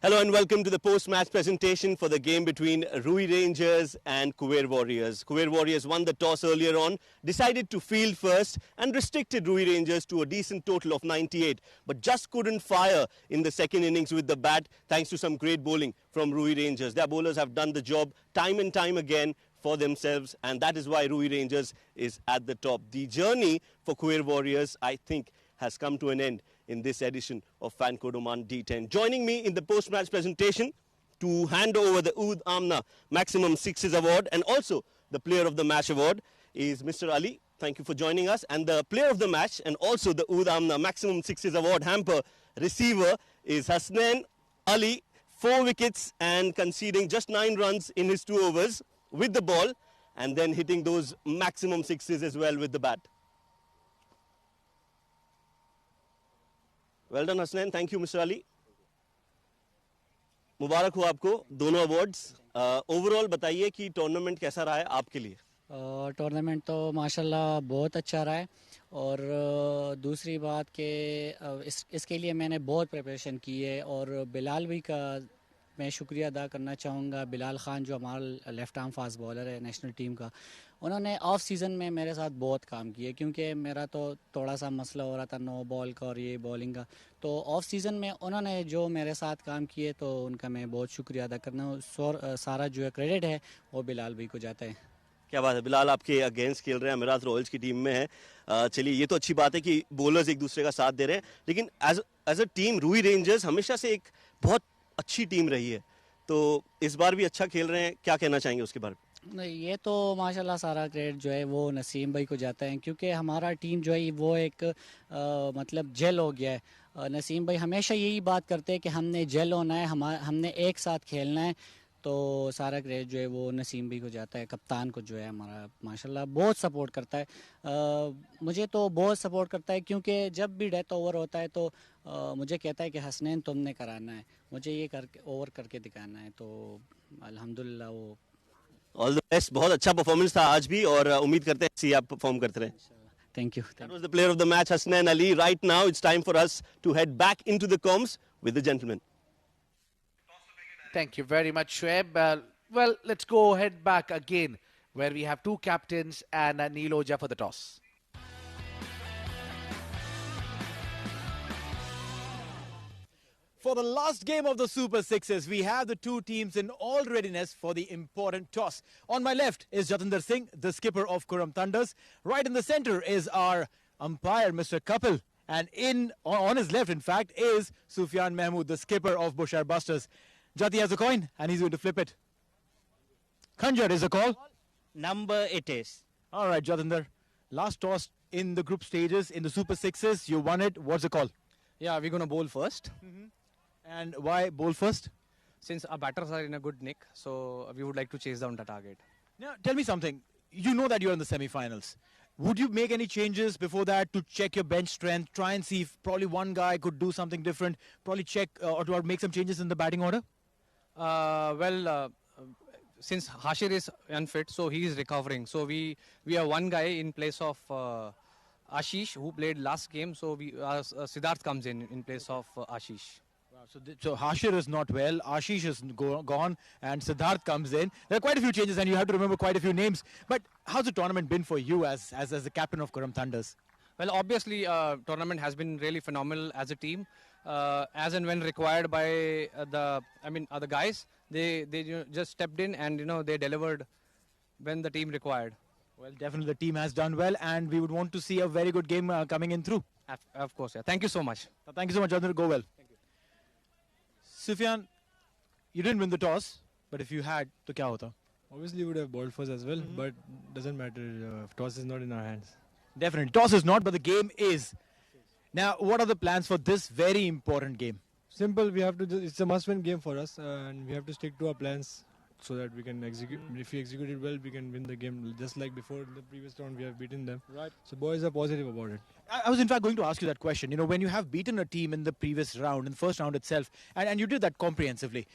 Hello and welcome to the post-match presentation for the game between Rui Rangers and Kuwait Warriors. Kuwait Warriors won the toss earlier on, decided to field first and restricted Rui Rangers to a decent total of 98, but just couldn't fire in the second innings with the bat thanks to some great bowling from Rui Rangers. Their bowlers have done the job time and time again for themselves, and that is why Rui Rangers is at the top. The journey for Kuwait Warriors, I think, has come to an end in this edition of Fan Code Oman D10. Joining me in the post-match presentation to hand over the Oud Amna Maximum Sixes Award and also the Player of the Match Award is Mr. Ali. Thank you for joining us. And the Player of the Match and also the Oud Amna Maximum Sixes Award hamper receiver is Hasnain Ali. 4 wickets and conceding just 9 runs in his 2 overs with the ball and then hitting those maximum sixes as well with the bat. Well done, Hasnain. Thank you, Mr. Ali. मुबारक हो आपको दोनों awards. Overall बताइए कि tournament कैसा रहा है आपके लिए? टूर्नामेंट तो माशाल्लाह बहुत अच्छा रहा है और दूसरी बात कि इसके लिए मैंने बहुत प्रिपरेशन की है और बिलाल भी का मैं शुक्रिया अदा करना चाहूँगा. बिलाल ख़ान जो हमारा लेफ़्ट आर्म फास्ट बॉलर है नेशनल टीम का, उन्होंने ऑफ सीज़न में मेरे साथ बहुत काम किए क्योंकि मेरा तो थोड़ा सा मसला हो रहा था नो बॉल का और ये बॉलिंग का. तो ऑफ सीज़न में उन्होंने जो मेरे साथ काम किए तो उनका मैं बहुत शुक्रिया अदा करना. सारा जो है क्रेडिट है वो बिलाल भाई को जाता है. क्या बात है, बिलाल आपके अगेंस्ट खेल रहे हैं, अमीरात रॉयल्स की टीम में है. चलिए ये तो अच्छी बात है कि बॉलर्स एक दूसरे का साथ दे रहे हैं, लेकिन एज अ टीम रूई रेंजर्स हमेशा से एक बहुत अच्छी टीम रही है, तो इस बार भी अच्छा खेल रहे हैं. क्या कहना चाहेंगे उसके बारे में? नहीं, ये तो माशाल्लाह सारा क्रेडिट जो है वो नसीम भाई को जाता है क्योंकि हमारा टीम जो है वो एक मतलब जेल हो गया है. नसीम भाई हमेशा यही बात करते हैं कि हमने जेल होना है, हमने एक साथ खेलना है. तो सारा क्रेडिट जो है वो नसीम भाई को जाता है. कप्तान को जो है हमारा माशाल्लाह बहुत सपोर्ट करता है. मुझे तो बहुत सपोर्ट करता है क्योंकि जब भी डेथ ओवर होता है तो मुझे कहता है कि हसनैन तुमने कराना है, मुझे ये करके ओवर करके दिखाना है. तो अल्हम्दुलिल्लाह वो ऑल द बेस्ट. बहुत अच्छा परफॉर्मेंस था आज भी और उम्मीद करते हैं ऐसे ही आप परफॉर्म करते रहें. Thank you. That was the player of the match, Hasnain Ali. Right now it's time for us to head back into the comms with the gentleman. Thank you very much, Shoaib. Well, let's go head back again where we have 2 captains and Neil Oja for the toss. For the last game of the Super Sixes, we have the 2 teams in all readiness for the important toss. On my left is Jatinder Singh, the skipper of Qurum Thunders. Right in the center is our umpire, Mr. Kapil. And on his left, in fact, is Sufyan Mahmood, the skipper of BousherBusters. Jati has a coin and he's going to flip it. Khanjar is a call. Number it is. All right, Jatinder. Last toss in the group stages in the Super Sixes. You won it. What's the call? Yeah, we're going to bowl first. And why bowl first? Since our batters are in a good nick, so we would like to chase down the target. Now, tell me something. You know that you're in the semi-finals. Would you make any changes before that to check your bench strength, try and see if probably one guy could do something different, probably check or make some changes in the batting order? Since Hashir is unfit, so he is recovering. So we have one guy in place of Ashish who played last game. So Siddharth comes in place of Ashish. So Hashir is not well, Ashish is gone, and Siddharth comes in. There are quite a few changes, and you have to remember quite a few names. But how's the tournament been for you as the captain of Qurum Thunders? Well, obviously, tournament has been really phenomenal as a team. As and when required by other guys, they just stepped in and they delivered when the team required. Well, definitely the team has done well, and we would want to see a very good game coming in through. Of course, yeah. Thank you so much. Thank you so much, Jatinder. Go well. Sufyan, you didn't win the toss, but if you had, to kya hota? Obviously, we would have bowled first as well, but doesn't matter. Toss is not in our hands. Definitely, toss is not, but the game is. Now, what are the plans for this very important game? Simple. We have to. It's a must-win game for us, and we have to stick to our plans so that we can execute. If we execute it well, we can win the game. Just like before in the previous round, we have beaten them. Right. So boys are positive about it. I was in fact going to ask you that question. You know, when you have beaten a team in the previous round, in the first round itself, and you did that comprehensively,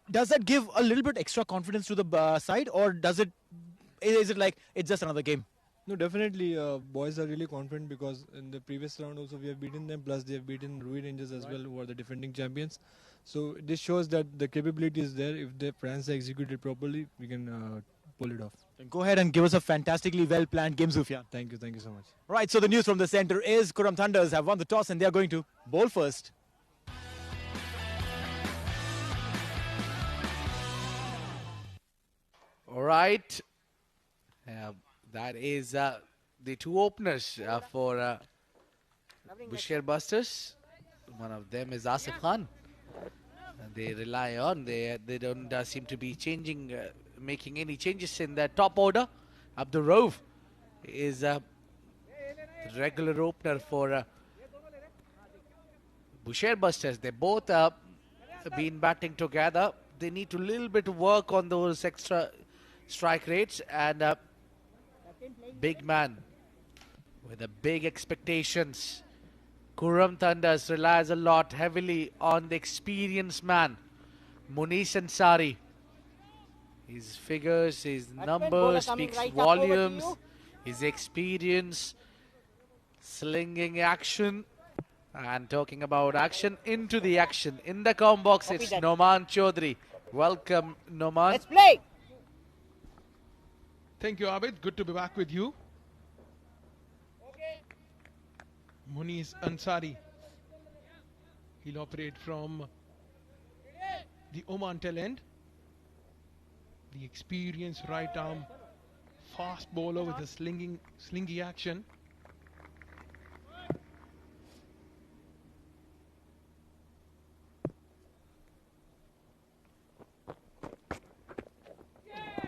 does that give a little bit extra confidence to the side, or is it like it's just another game? No, definitely boys are really confident because in the previous round also we have beaten them, plus they have beaten Rui Rangers as well, who are the defending champions. So this shows that the capability is there. If the plans are executed properly, we can pull it off. Then go ahead and give us a fantastically well-planned game, Sufyan. Thank you so much. Right, so the news from the center is Qurum Thunders have won the toss and they are going to bowl first. All right. That is the two openers for BousherBusters. One of them is Asif Khan. They rely on, they don't seem to be changing, making any changes in their top order. Abdul Rauf is the regular opener for BousherBusters. They both been batting together. They need to little bit work on those extra strike rates, and big man with the big expectations. Qurum Thunders relies a lot heavily on the experienced man, Munish Ansari. His figures, his numbers speaks volumes. His experience, slinging action, and talking about action, into the action. In the com box, it's Noman Chaudhary. Welcome, Noman. Let's play. Thank you, Abid. Good to be back with you. Munish Ansari. He'll operate from the Oman tail end. The experienced right arm fast bowler with a slingy action.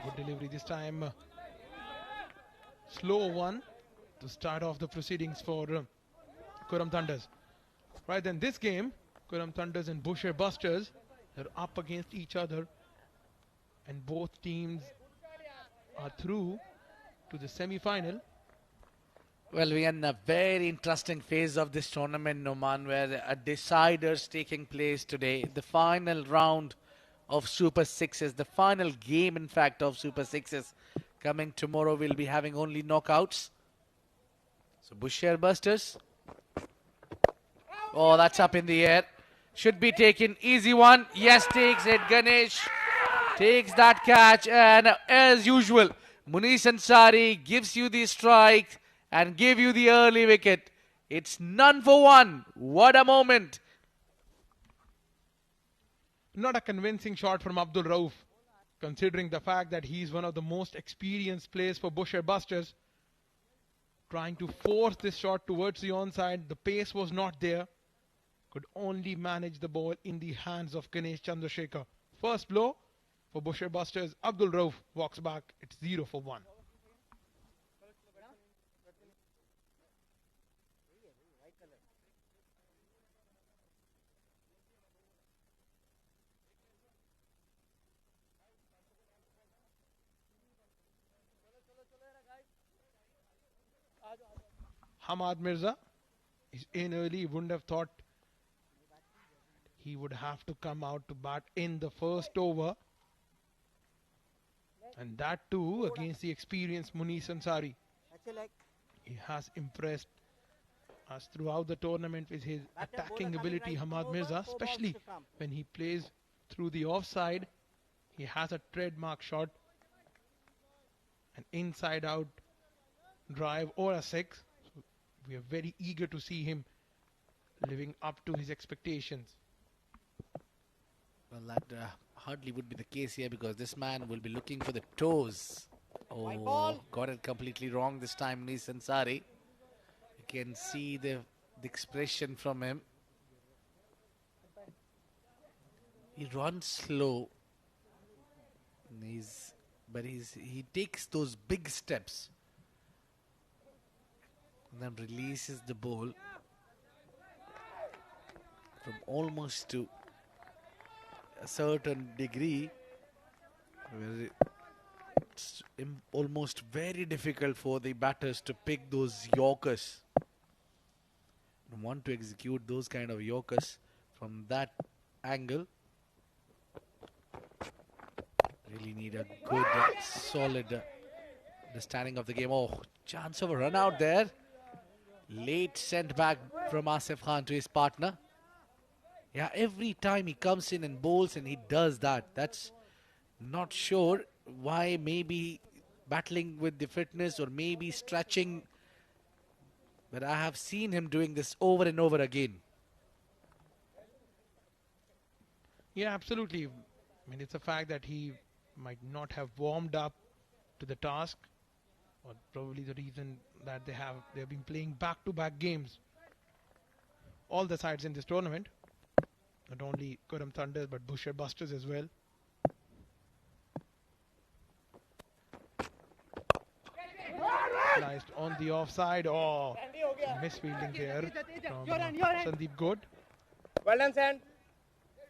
Good delivery this time. Slow one to start off the proceedings for Qurum Thunders. Right, then this game, Qurum Thunders and BousherBusters, they're up against each other, and both teams are through to the semi-final. Well, we are in a very interesting phase of this tournament, Noman, where a decider is taking place today. The final round of Super Sixes, the final game, in fact, of Super Sixes coming tomorrow. We'll be having only knockouts. So BousherBusters. Oh, that's up in the air. Should be taken. Easy one. Yes, takes it. Ganesh takes that catch. And as usual, Munish Ansari gives you the strike and give you the early wicket. It's none for one. What a moment. Not a convincing shot from Abdul Rauf, considering the fact that he's one of the most experienced players for BousherBusters. Trying to force this shot towards the onside. The pace was not there. Could only manage the ball in the hands of Ganesh Chandrasekhar. First blow for BousherBusters. Abdul Rauf walks back. It's 0 for 1. Hamad Mirza is in early. He wouldn't have thought he would have to come out to bat in the first over. And that too against the experienced Munish Ansari. He has impressed us throughout the tournament with his attacking ability, Hamad Mirza, especially when he plays through the offside. He has a trademark shot, an inside out drive or a six. So we are very eager to see him living up to his expectations. Well, that hardly would be the case here, because this man will be looking for the toes. Oh, got it completely wrong this time, Munish Ansari. You can see the expression from him. He runs slow. But he takes those big steps. And then releases the ball from almost to a certain degree, where it's almost very difficult for the batters to pick those Yorkers. And want to execute those kind of Yorkers from that angle. Really need a good, solid understanding of the game. Oh, chance of a run out there. Late sent back from Asif Khan to his partner. Yeah, every time he comes in and bowls and he does that. That's not sure why, maybe battling with the fitness or maybe stretching. But I have seen him doing this over and over again. Yeah, absolutely. I mean, it's a fact that he might not have warmed up to the task, or probably the reason that they've been playing back-to-back games. All the sides in this tournament, not only Qurum Thunders but BousherBusters as well. Sliced on the offside. Oh, misfielding there from Sandeep Good. Well done, Sand.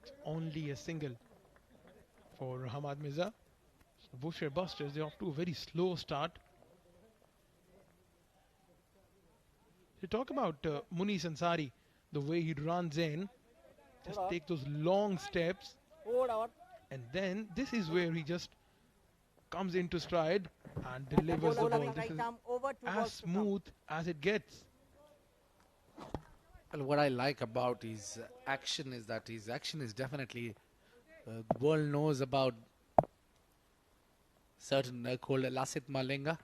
It's only a single for Hamad Mirza. So BousherBusters, they're off to a very slow start. You talk about Muniz Ansari, the way he runs in, just take those long steps, and then this is where he just comes into stride and delivers the ball. This is as smooth as it gets. Well, what I like about his action is that his action is definitely, the world knows about certain called Lasit Malinga.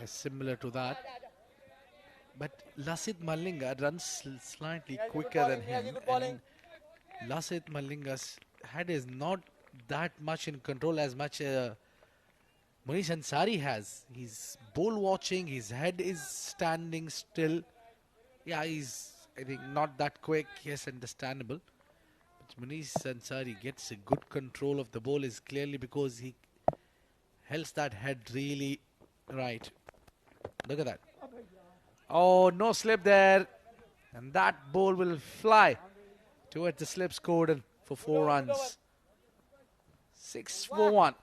Similar to that. But Lasit Malinga runs slightly quicker than him. And Lasit Malinga's head is not that much in control as much Muniz Ansari has. He's ball watching, his head is standing still. Yeah, he's, I think, not that quick. Yes, understandable. But Muniz Ansari gets a good control of the ball is clearly because he holds that head really right. Look at that. Oh, no slip there. And that ball will fly towards the slips cordon for 4 runs. 6 for 1.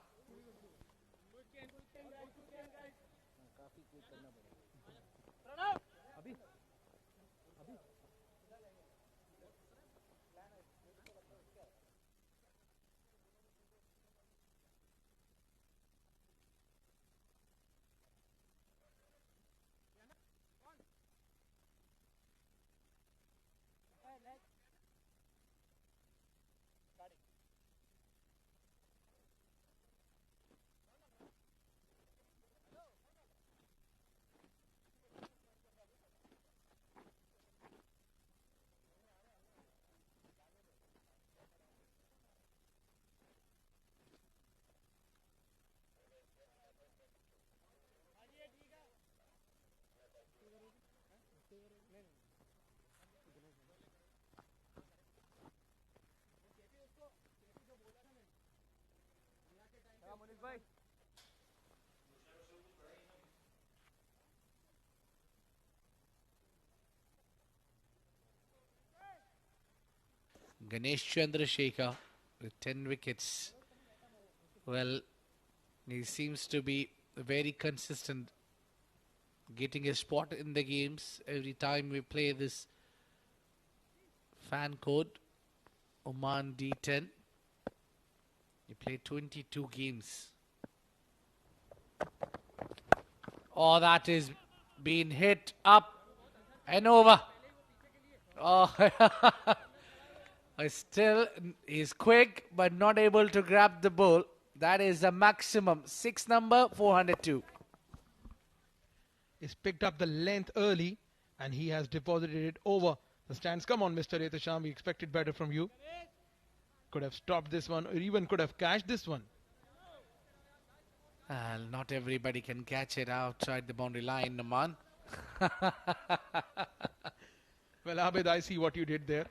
Ganesh Chandrasekhar with 10 wickets. Well, he seems to be very consistent, getting a spot in the games every time we play this fan code, Oman D10. He played 22 games. Oh, that is being hit up and over. Oh, still, he's quick but not able to grab the ball. That is the maximum. 6 number, 402. He's picked up the length early and he has deposited it over the stands. Come on, Mr. Retasham, we expected better from you. Could have stopped this one or even could have catched this one. Not everybody can catch it outside the boundary line, Naman. Well, Abid, I see what you did there.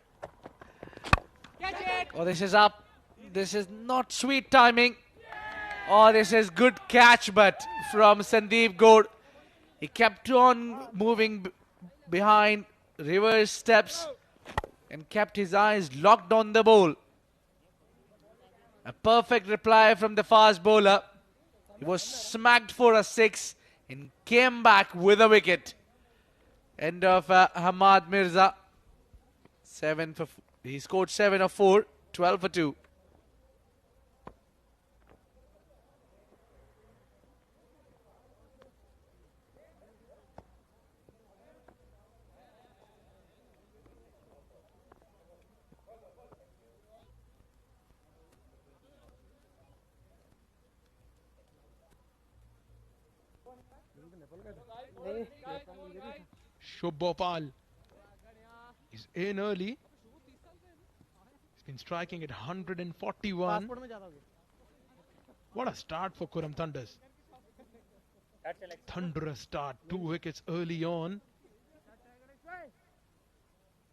Oh, this is up. This is not sweet timing. Oh, this is good catch, but from Sandeep Gaur. He kept on moving behind, reverse steps, and kept his eyes locked on the ball. A perfect reply from the fast bowler. He was smacked for a 6 and came back with a wicket. End of Hamad Mirza. He scored 7 of 4, 12 for 2. Shubhopal is in early. He's been striking at 141. What a start for Qurum Thunders. Thunderous start, 2 wickets early on.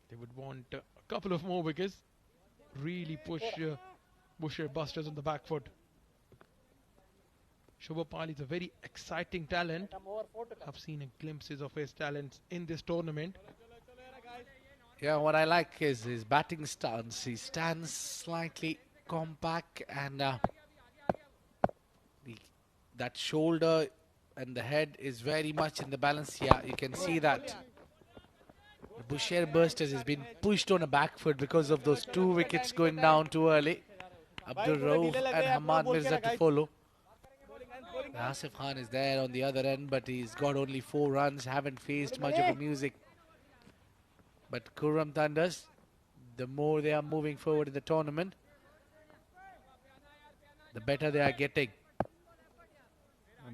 They would want a couple of more wickets. Really push BousherBusters on the back foot. Shubhopal is a very exciting talent. I've seen glimpses of his talents in this tournament. Yeah, what I like is his batting stance. He stands slightly compact and that shoulder and the head is very much in the balance. Yeah, you can see that. The BousherBusters has been pushed on a back foot because of those 2 wickets going down too early. Abdul Rauf and Hamad Mirza to follow. Asif Khan is there on the other end, but he's got only 4 runs, haven't faced much of a music. But Qurum Thunders, the more they are moving forward in the tournament, the better they are getting.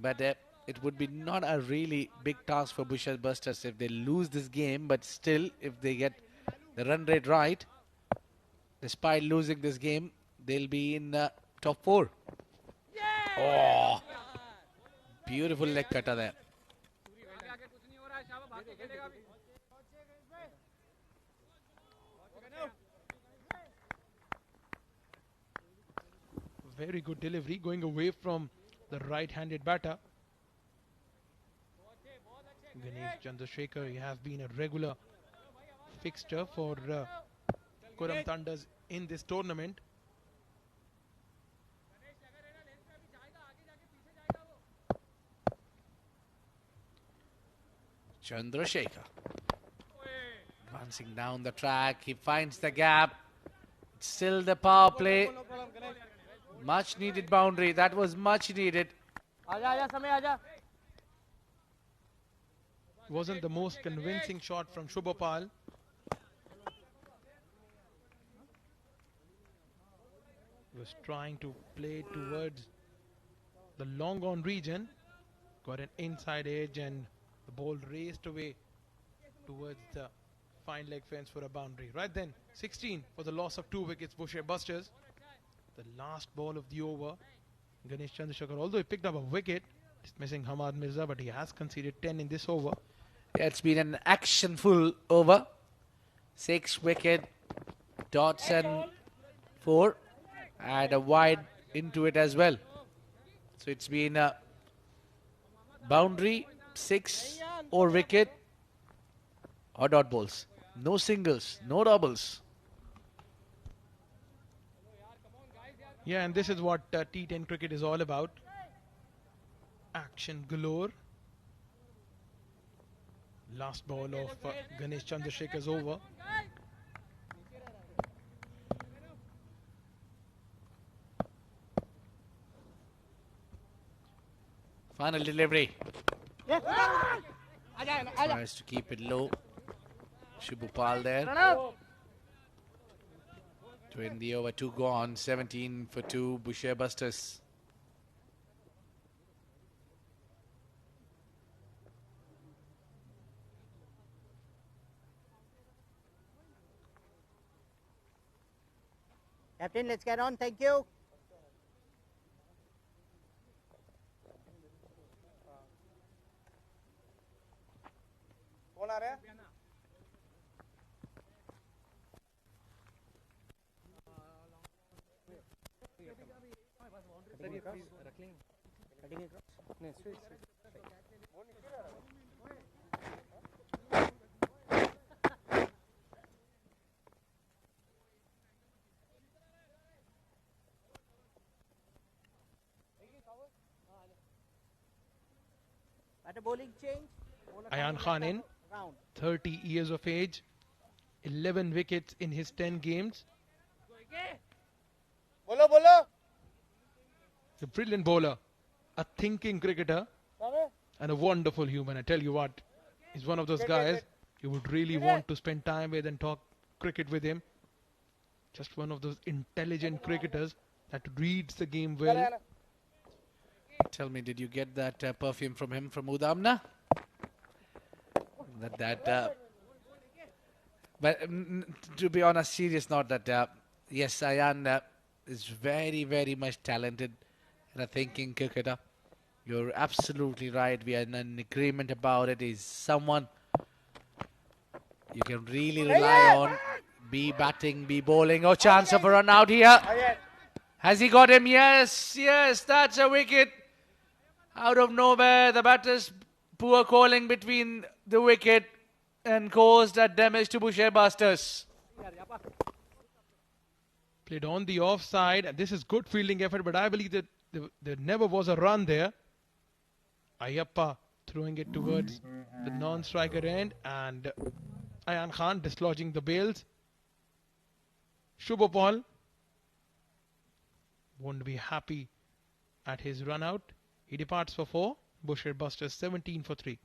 But it would be not a really big task for BousherBusters if they lose this game, but still, if they get the run rate right, despite losing this game, they'll be in top 4. Oh, beautiful leg cutter there. Very good delivery, going away from the right-handed batter. Ganesh Chandrasekhar, he has been a regular fixture for Qurum Thunders in this tournament. Chandrasekhar advancing down the track, he finds the gap. It's still the power play. Much needed boundary, that was much needed. Wasn't the most convincing shot from Shubhopal. He was trying to play towards the long on region, got an inside edge and the ball raced away towards the fine leg fence for a boundary. Right then, 16 for the loss of 2 wickets, BousherBusters. The last ball of the over, Ganesh Chandrasekhar, although he picked up a wicket, dismissing Hamad Mirza, but he has conceded 10 in this over. Yeah, it's been an action-full over. 6 wicket, dots and 4, and a wide into it as well. So it's been a boundary, 6 or wicket, or dot balls. No singles, no doubles. Yeah, and this is what T10 cricket is all about. Action galore. Last ball of Ganesh Chandrasekhar's over. Final delivery. Tries to keep it low. Shubhopal there. To end the over, 2 gone, 17 for 2, BousherBusters. Captain, let's get on. Thank you. At a bowling change. Ayan Khan in, 30 years of age, 11 wickets in his 10 games. Bolo, bolo. A brilliant bowler, a thinking cricketer, and a wonderful human. I tell you what, he's one of those guys you would really want to spend time with and talk cricket with him. Just one of those intelligent cricketers that reads the game well. Tell me, did you get that perfume from him from Udamna? But to be on a serious note, that yes, Ayan is very, very much talented and a thinking cricketer. You're absolutely right. We are in agreement about it. He's someone you can really rely on. Be batting, be bowling. Oh, chance of a run out here. Has he got him? Yes, yes, that's a wicket. Out of nowhere, the batter's poor calling between the wicket and caused that damage to BousherBusters. Played on the offside, and this is good fielding effort, but I believe that there never was a run there. Ayappa throwing it towards the non-striker end, and Ayan Khan dislodging the bails. Shubhopal won't be happy at his run out. He departs for 4. BousherBusters 17 for 3.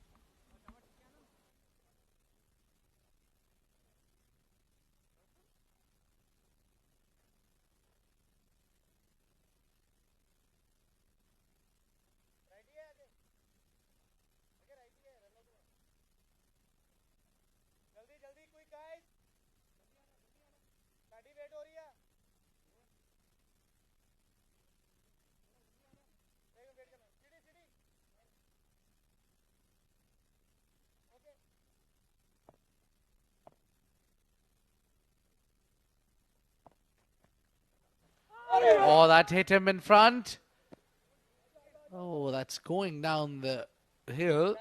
Oh, that hit him in front. Oh, that's going down the hill.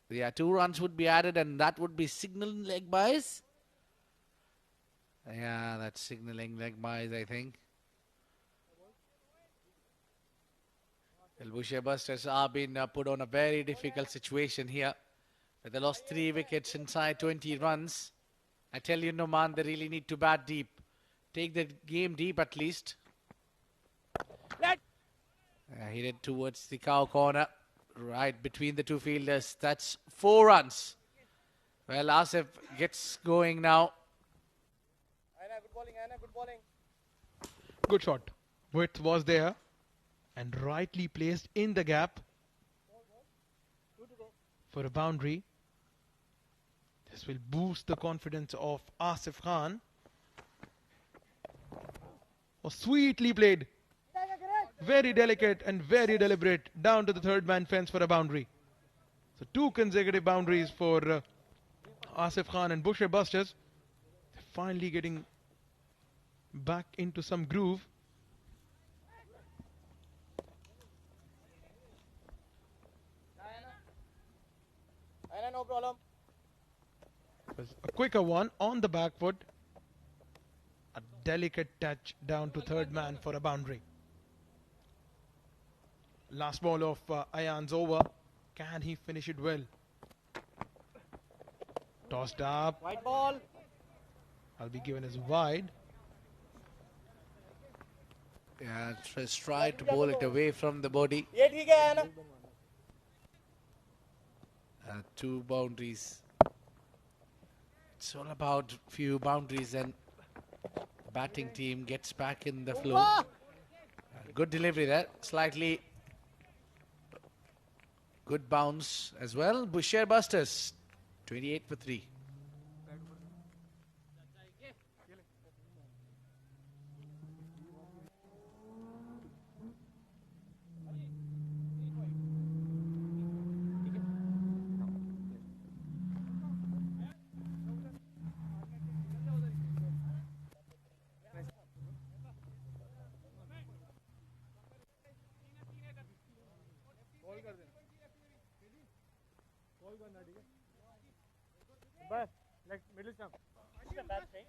Yeah, 2 runs would be added, and that would be signaling leg byes. Yeah, that's signaling leg byes, I think. Well, BousherBusters are being put on a very difficult situation here. They lost 3 wickets inside 20 runs. I tell you, Noman, they really need to bat deep. Take the game deep at least. Hit it towards the cow corner, right between the 2 fielders. That's 4 runs. Well, Asif gets going now. Good shot. Width was there and rightly placed in the gap for a boundary. This will boost the confidence of Asif Khan. Oh, sweetly played. Very delicate and very deliberate down to the 3rd man fence for a boundary. So 2 consecutive boundaries for Asif Khan and BousherBusters. They're finally getting back into some groove. No problem. A quicker one on the back foot. A delicate touch down to 3rd man for a boundary. Last ball of Ayan's over. Can he finish it well? Tossed up. White ball. I'll be given as wide. Yeah, just try to bowl it away from the body. 2 boundaries. It's all about few boundaries and batting team gets back in the flow. Good delivery there. Slightly good bounce as well. BousherBusters 28 for 3.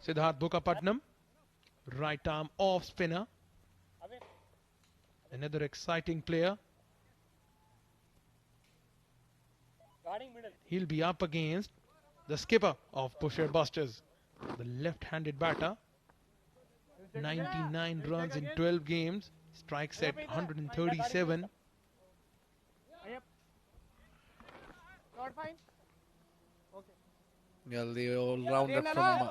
Siddharth Bukapatnam, right arm off spinner. Another exciting player. He'll be up against the skipper of BousherBusters, the left-handed batter. 99 runs in 12 games, strikes at 137. Well, the all-rounder from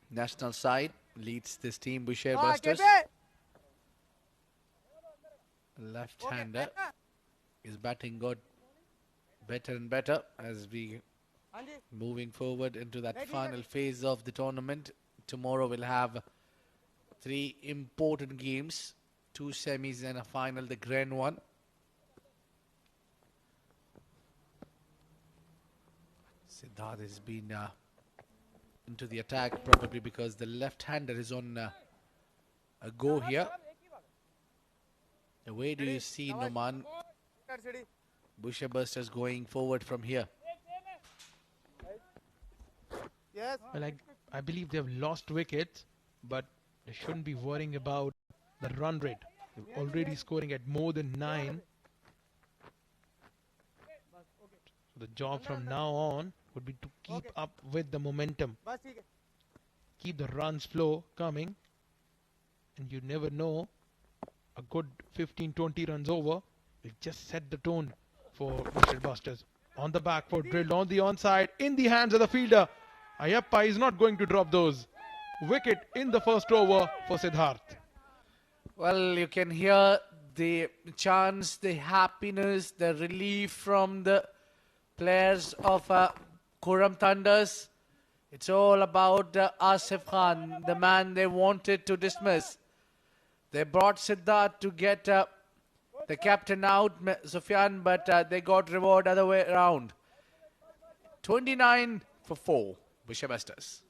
national side leads this team, BousherBusters. left-hander is batting good, better and better as we moving forward into that final phase of the tournament. Tomorrow we'll have 3 important games, 2 semis and a final, the grand one. Siddharth has been into the attack, probably because the left-hander is on a go here. Where do you see Noman Bousher going forward from here? Yes. Well, I believe they have lost wickets, but they shouldn't be worrying about the run rate. They're already scoring at more than 9. So the job from now on would be to keep up with the momentum. Keep the runs flow coming. And you never know, a good 15-20 runs over will just set the tone for WsBousherBusters. On the back foot, drilled on the onside, in the hands of the fielder. Ayappa is not going to drop those. Wicket in the first over for Siddharth. Well, you can hear the chants, the happiness, the relief from the players of Qurum Thunders. It's all about Asif Khan, the man they wanted to dismiss. They brought Siddharth to get the captain out, Sufyan, but they got reward other way around. 29 for 4, WsBousherBusters.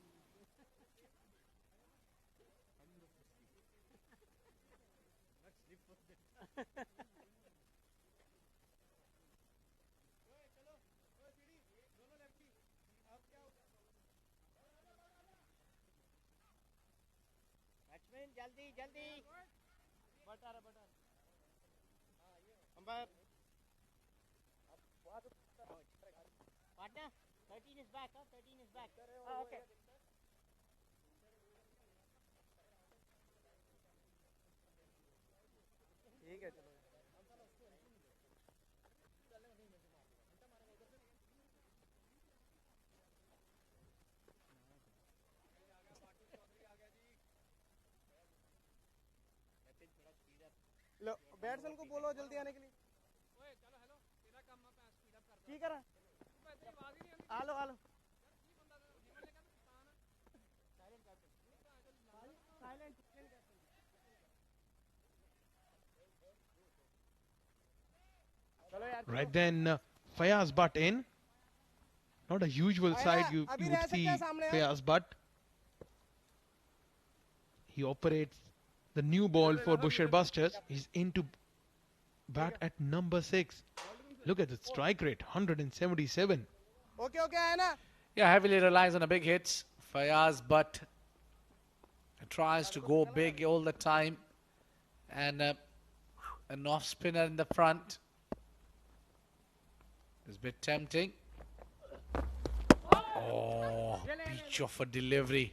जल्दी जल्दी butter butter umpire partner 13 is back 13 is back okay ठीक है चलो लो batsman को बोलो जल्दी आने के लिए ओए चलो हेलो तेरा काम मैं स्पीड अप कर की कर आ लो साइलेंट चलो यार Right then, Fayaz butt in. Not a usual side you would see Fayaz butt. He operates the new ball for WsBousherBusters. He's into bat at number 6. Look at the strike rate, 177. okay है ना Yeah, heavily relies on a big hits. Fayaz, but tries to go big all the time. And an off spinner in the front. It's a bit tempting. Oh, beach of a delivery.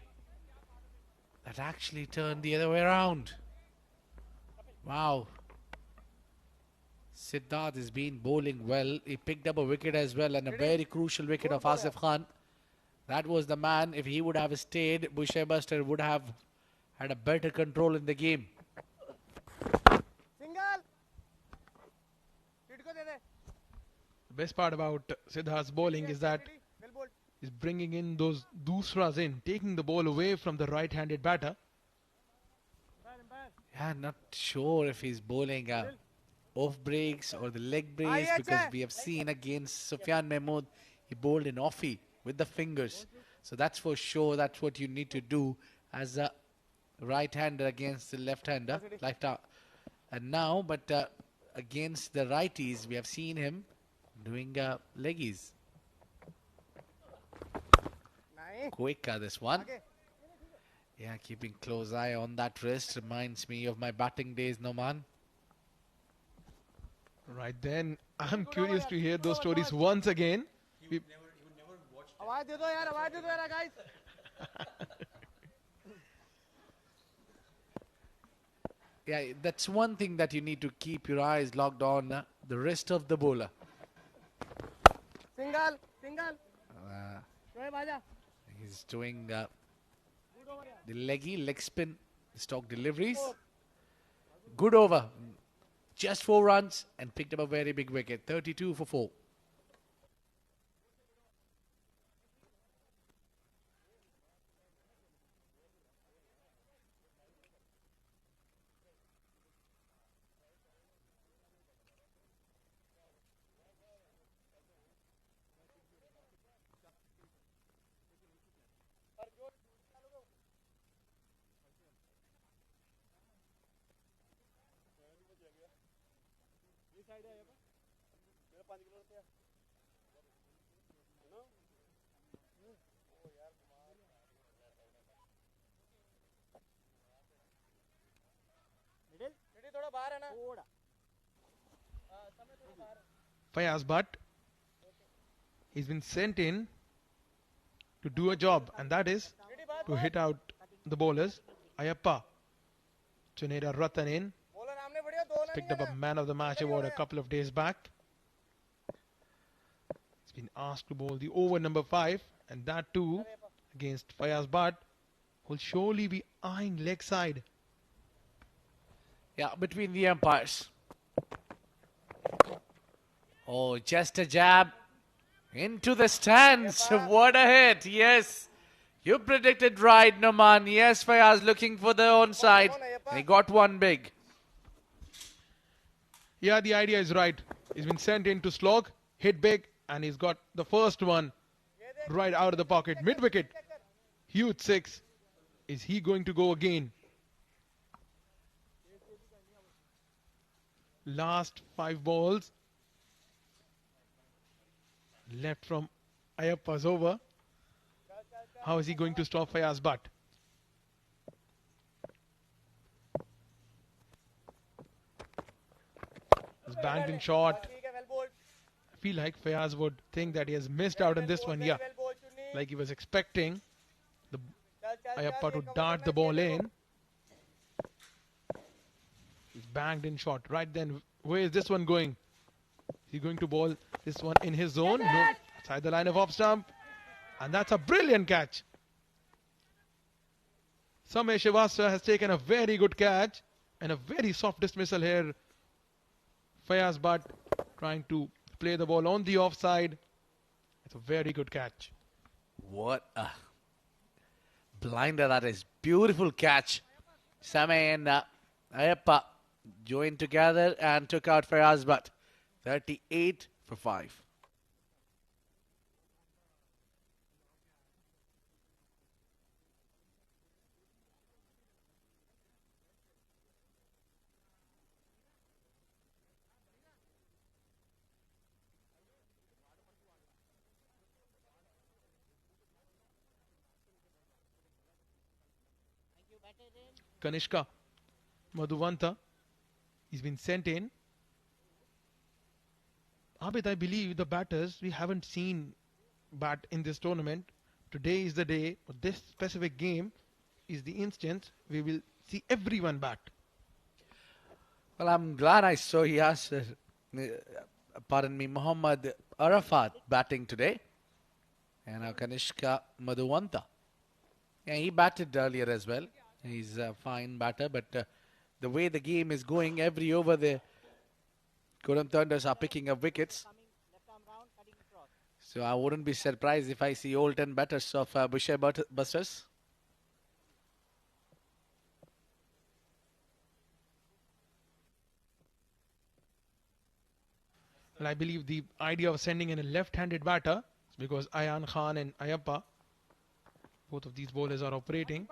That actually turned the other way around. Wow. Siddharth has been bowling well. He picked up a wicket as well, and a very crucial wicket of Asif Khan. That was the man. If he would have stayed, WsBousher would have had a better control in the game. Single को दे दे The best part about Siddharth's bowling is that he's bringing in those doosras in, taking the ball away from the right-handed batter. Yeah, not sure if he's bowling off breaks or the leg breaks, because we have seen against Sufyan Mahmood, he bowled in offie with the fingers. So that's for sure, that's what you need to do as a right-hander against the left-hander. And now, but against the righties, we have seen him doing leggies. Quicker this one. Yeah, keeping close eye on that wrist reminds me of my batting days, Noman. Right then, I'm curious to hear those stories once again. आवाज दे दो यार guys Yeah, that's one thing that you need to keep your eyes locked on, the wrist of the bowler. Single Shoaib आजा He's doing the leg spin, stock deliveries. Good over. just 4 runs and picked up a very big wicket. 32 for 4. Fayaz Butt, he's been sent in to do a job, and that is to hit out the bowlers. Ayappa, Juneda Ratan in. He's picked up a Man of the Match award a couple of days back. He's been asked to bowl the over number 5, and that too against Fayaz Butt, who'll surely be eyeing leg side. Yeah, between the umpires. Oh, just a jab into the stands. What a hit. Yes. You predicted right, Noman. Yes, Fayaz looking for the onside. He got one big. Yeah, the idea is right. He's been sent in to slog, hit big, and he's got the first one right out of the pocket. Mid-wicket. Huge 6. Is he going to go again? Last 5 balls left from Ayappa's over. How is he going to stop Fayaz Butt? He's banged in short. I feel like Fayaz would think that he has missed out on this one. Yeah, like he was expecting the Ayappa to dart the ball in. He's banged in short. Right then, where is this one going? Is he going to bowl this one in his zone? No. Outside the line of off stump. And that's a brilliant catch. Samay Srivastava has taken a very good catch. And a very soft dismissal here. Fayaz Butt trying to play the ball on the offside. It's a very good catch. What a blinder that is. Beautiful catch. Samay and Ayappa joined together and took out Fayaz Butt. 38 for 5. Kanishka Madhuvanta, he's been sent in. Abid, I believe the batters we haven't seen bat in this tournament. Today is the day, or this specific game is the instance we will see everyone bat. Well, I'm glad I saw Yasir, Muhammad Arafat batting today. And now Kanishka Madhuvanta. Yeah, he batted earlier as well. He's a fine batter, but the way the game is going, every over the Qurum Thunders are picking up wickets. So I wouldn't be surprised if I see all 10 batters of BousherBusters. And I believe the idea of sending in a left-handed batter is because Ayan Khan and Ayappa, both of these bowlers are operating.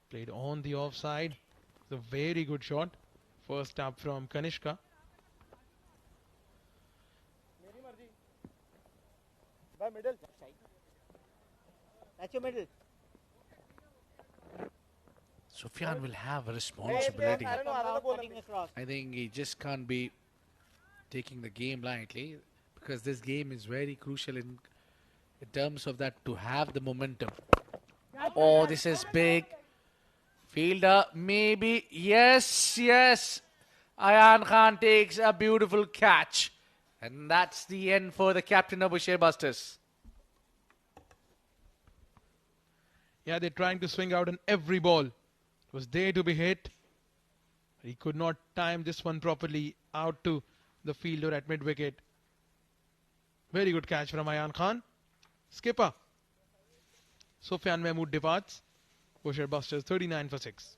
Played on the offside. It's a very good shot. First tap from Kanishka. By middle. That's your middle. Sufyan will have a responsibility. I think he just can't be taking the game lightly, because this game is very crucial in terms of that, to have the momentum. Oh, this is big. Fielder, maybe. Yes, yes. Ayan Khan takes a beautiful catch. And that's the end for the captain of BousherBusters. Yeah, they're trying to swing out on every ball. It was there to be hit. He could not time this one properly out to the fielder at mid-wicket. Very good catch from Ayan Khan. Skipper. Sufyan Mahmood departs. BousherBusters 39 for 6.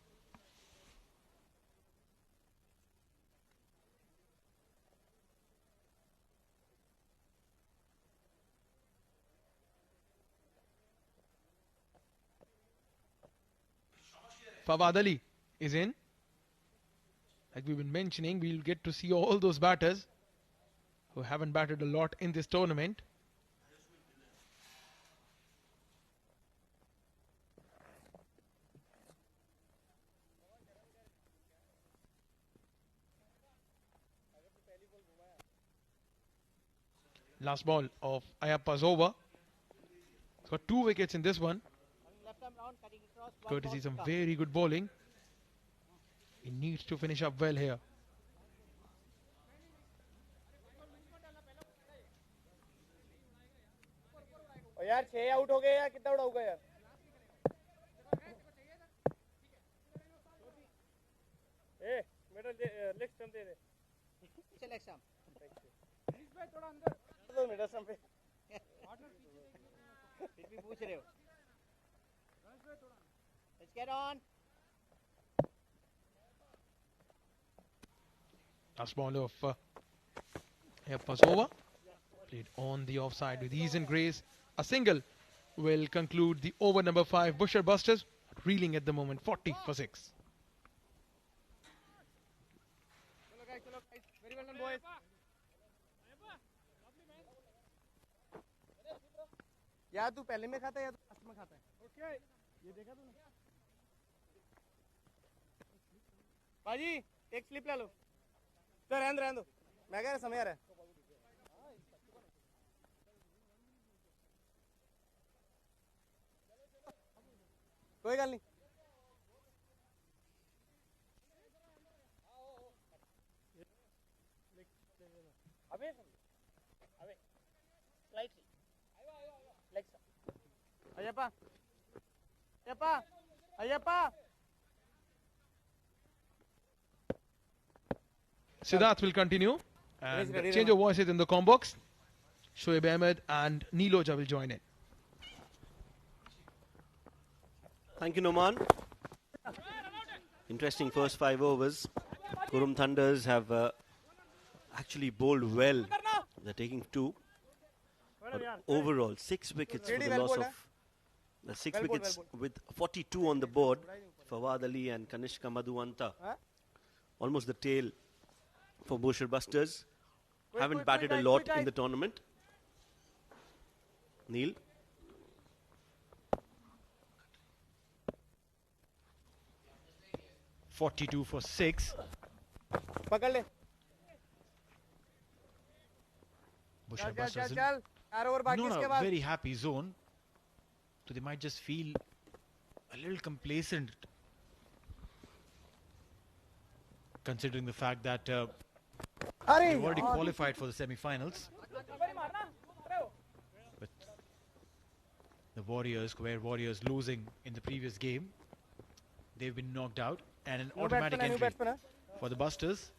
Fawad Ali is in. Like we've been mentioning, we'll get to see all those batters who haven't batted a lot in this tournament. Last ball of Ayappa's over. He's got 2 wickets in this one. Courtesy some very good bowling. He needs to finish up well here. और यार 6 out हो गए यार कितना उड़ाऊंगा यार ए मेरा leg stump दे दे पीछे leg stump इस पे थोड़ा अंदर दो मेरा स्टंप पे फिर भी पूछ रहे हो let's get on Last ball of Ayappa's over. Played on the offside with ease and grace. A single will conclude the over number 5. BousherBusters reeling at the moment, 40 for 6. Very well done, boys. या तू पहले में खाता है या तू last में खाता है ओके ये देखा तूने बाजी एक स्लिप ले लो तो रहने दो मैं कह रहा समय आ रहा है कोई गल नहीं अबे अबे slightly legs Ayyappa Ayyappa Ayyappa Siddharth will continue and change of voices in the com box. Shoaib Ahmed and Neeloja will join in. Thank you, Noman. Interesting first 5 overs. Qurum Thunders have actually bowled well. They're taking 2. But overall, 6 wickets for the loss of... 6 wickets with 42 on the board. Fawad Ali and Kanishka Madhuanta. Almost the tail for BousherBusters. Haven't batted a lot in the tournament. Neil. $42 for 6. पकड़ ले BousherBusters चल यार और बाकी not इसके a बाद very happy zone, so they might just feel a little complacent, considering the fact that they've already qualified for the semi-finals. But the Warriors, Square Warriors, losing in the previous game, they've been knocked out, and an automatic entry for the Busters.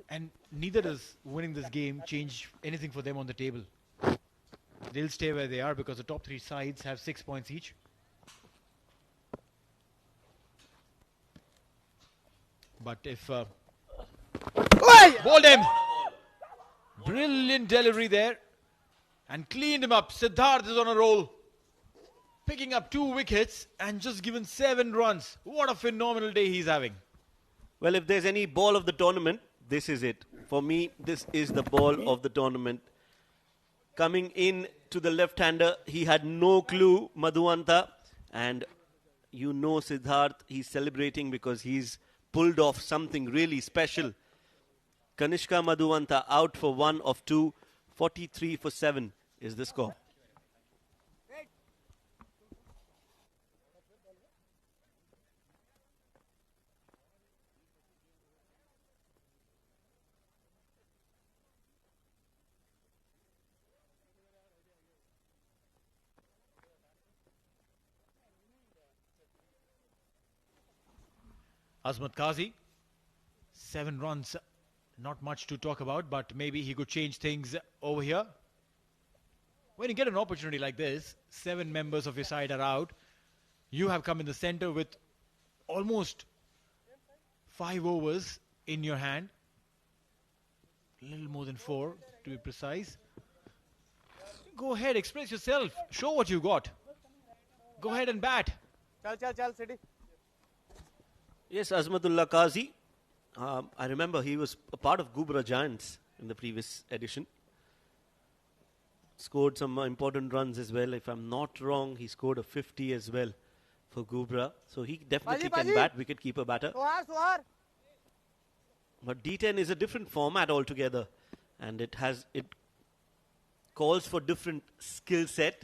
And neither does winning this game change anything for them on the table. They'll stay where they are because the top 3 sides have 6 points each. But if bowled him, brilliant delivery there, and cleaned him up. Siddharth is on a roll, picking up 2 wickets and just given 7 runs. What a phenomenal day he's having. Well, if there's any ball of the tournament, this is it. For me, this is the ball of the tournament. Coming in to the left-hander, he had no clue, Madhuanta. And you know Siddharth, he's celebrating because he's pulled off something really special. Kanishka Madhuanta out for 1 of 2. 43 for 7 is the score. Azmat Qazi, 7 runs, not much to talk about, but maybe he could change things over here. When you get an opportunity like this, 7 members of your side are out. You have come in the center with almost 5 overs in your hand. A little more than 4 to be precise. Go ahead, express yourself. Show what you got. Go ahead and bat. Chal, City. Yes, Azmatullah Qazi. I remember he was a part of Gubra Giants in the previous edition. Scored some important runs as well. If I'm not wrong, he scored a 50 as well for Gubra. So he definitely can bat, wicket-keeper batter. Suhar. But D10 is a different format altogether. And it calls for different skill set.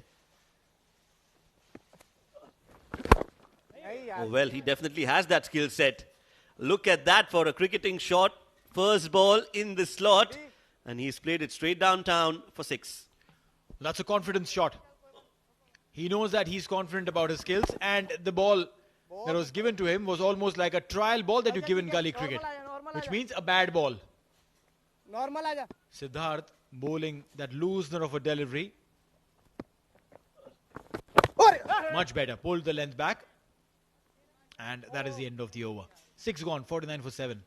Oh, well, he definitely has that skill set. Look at that for a cricketing shot. First ball in the slot. And he's played it straight downtown for 6. That's a confidence shot. He knows that he's confident about his skills, and the ball that was given to him was almost like a trial ball that you give in gully cricket, which means a bad ball. Siddharth bowling that loosener of a delivery. Much better. Pulled the length back. And that is the end of the over. 6 gone, 49 for 7.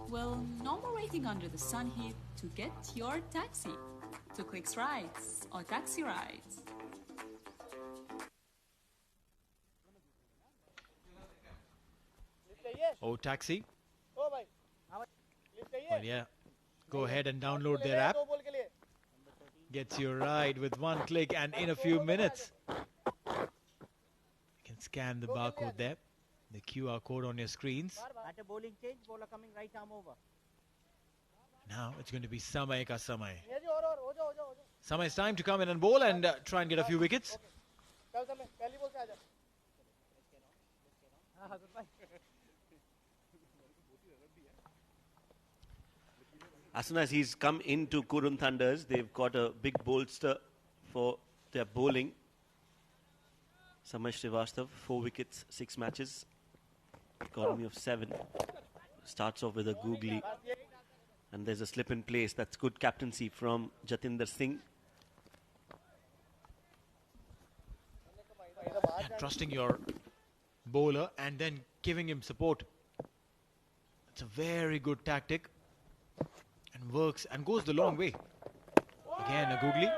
Well, no more waiting under the sun here to get your taxi to Clicks Rides or Taxi Rides. Oh, taxi. Well, yeah. Go ahead and download their app. Gets you a ride with 1 click and in a few minutes. You can scan the barcode there. The QR code on your screens. Now it's going to be Samay ka Samay. Samay's time to come in and bowl and try and get a few wickets. As soon as he's come into Qurum Thunders, they've got a big bolster for their bowling. Samay Srivastav, 4 wickets, 6 matches. Economy of 7. Starts off with a googly. And there's a slip in place. That's good captaincy from Jatinder Singh. And trusting your bowler and then giving him support. It's a very good tactic. And works and goes the long way. Again a googly.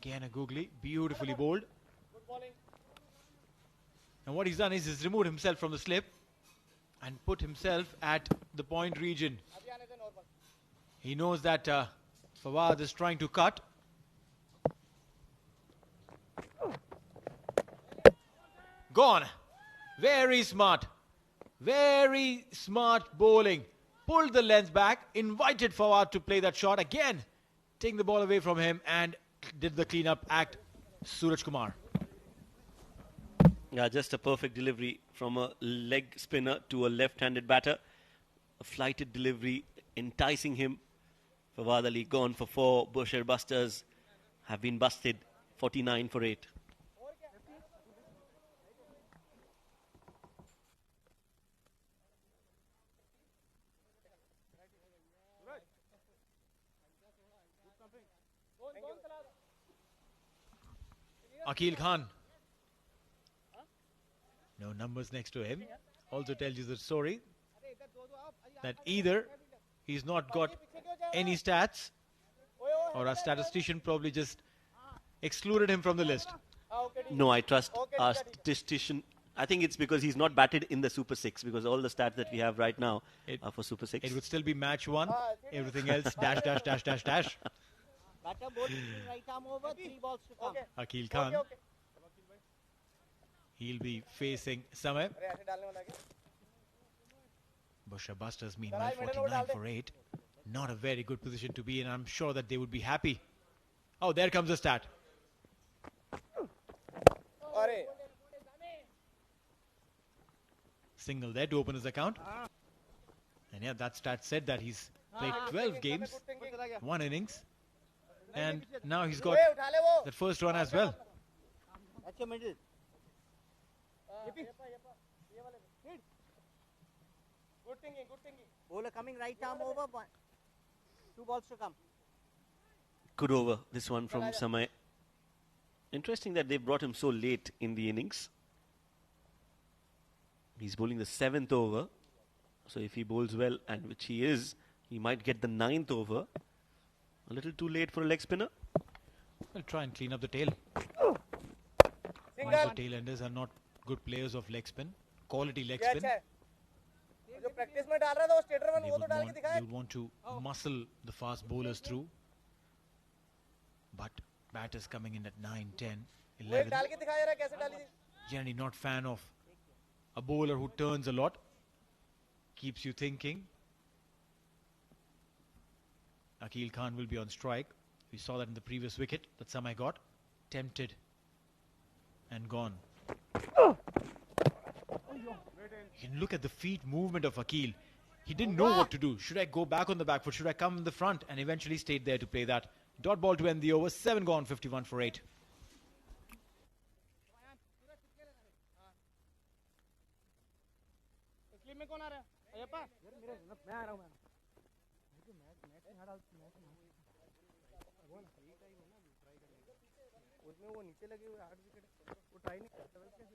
Again a googly. Beautifully bowled. And what he's done is he's removed himself from the slip and put himself at the point region. He knows that Fawad is trying to cut. Gone. Very smart. Very smart bowling. Pulled the length back, invited Fawad to play that shot again. Taking the ball away from him and did the cleanup act. Suraj Kumar. Yeah, just a perfect delivery from a leg spinner to a left-handed batter. A flighted delivery enticing him. Fawad Ali gone for 4. BousherBusters have been busted. 49 for 8. Akil Khan. No numbers next to him. Also tells you the story that either he's not got any stats or our statistician probably just excluded him from the list. No, I trust our statistician. I think it's because he's not batted in the Super 6 because all the stats that we have right now are for Super 6. It would still be match 1. Everything else dash, dash, dash, dash, dash. Akil Khan. He'll be facing Samay. BousherBusters meanwhile 49 for 8. Not a very good position to be in. I'm sure that they would be happy. Oh, there comes the stat. single there to open his account. And yeah, that stat said that he's played 12 games, 1 innings. And now he's got that first run as well. Good thinking, good thinking. Bowler coming right arm over. 2 balls to come. Good over, this one from Samay. Interesting that they brought him so late in the innings. He's bowling the 7th over. So if he bowls well, and which he is, he might get the 9th over. A little too late for a leg spinner. We'll try and clean up the tail. Most of the tail-enders are not good players of leg spin. Quality leg spin. They'll want to muscle the fast bowlers through. But batters coming in at 9, 10, 11. Generally not fan of a bowler who turns a lot. Keeps you thinking. Akil Khan will be on strike. We saw that in the previous wicket that Samay got. Tempted and gone. You can look at the feet movement of Akil. He didn't know what to do. Should I go back on the back foot? Should I come in the front? And eventually stayed there to play that. Dot ball to end the over. 7 gone, 51 for 8. उसमें वो नीचे लगे हुए 8 wicket वो try नहीं करता कैसे हो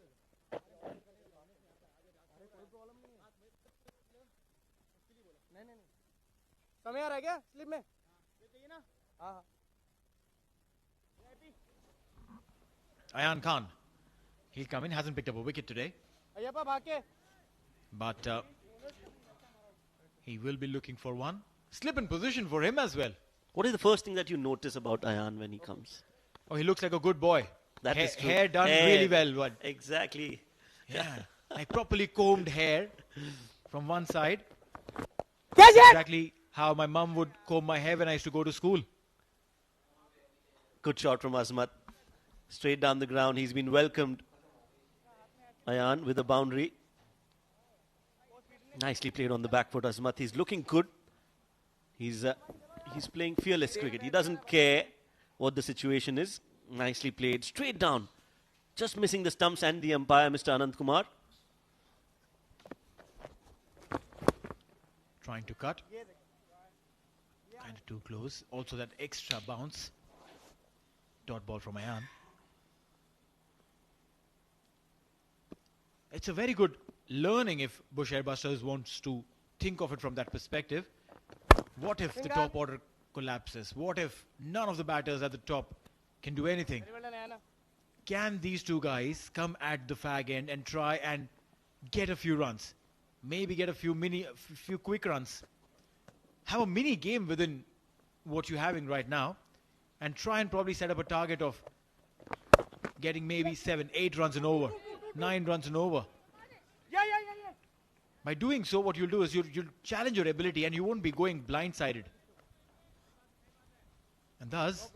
अरे कोई प्रॉब्लम नहीं है नहीं समय आ रहा है क्या स्लिप में ये चाहिए ना हाँ Ayan Khan, he'll come in, hasn't picked up a wicket today. But he will be looking for one. Slip in position for him as well. What is the first thing that you notice about Ayan when he comes? Oh, he looks like a good boy. That is true. Hair done really well. But exactly. Yeah, like properly combed hair from one side. Exactly how my mum would comb my hair when I used to go to school. Good shot from Azmat. Straight down the ground. He's been welcomed. Ayan with a boundary. Nicely played on the back foot, Azmat. He's looking good. He's playing fearless cricket. He doesn't care what the situation is. Nicely played. Straight down. Just missing the stumps and the umpire, Mr. Anand Kumar. Trying to cut. Kind of too close. Also that extra bounce. Dot ball from Ayan. It's a very good learning if BusherBusters wants to think of it from that perspective. What if the top order collapses? What if none of the batters at the top can do anything? Can these two guys come at the fag end and try and get a few runs? Maybe get a few quick runs. Have a mini game within what you're having right now and try and probably set up a target of getting maybe 7, 8 runs and over, 9 runs and over. By doing so, what you'll do is you'll challenge your ability and you won't be going blindsided. And thus,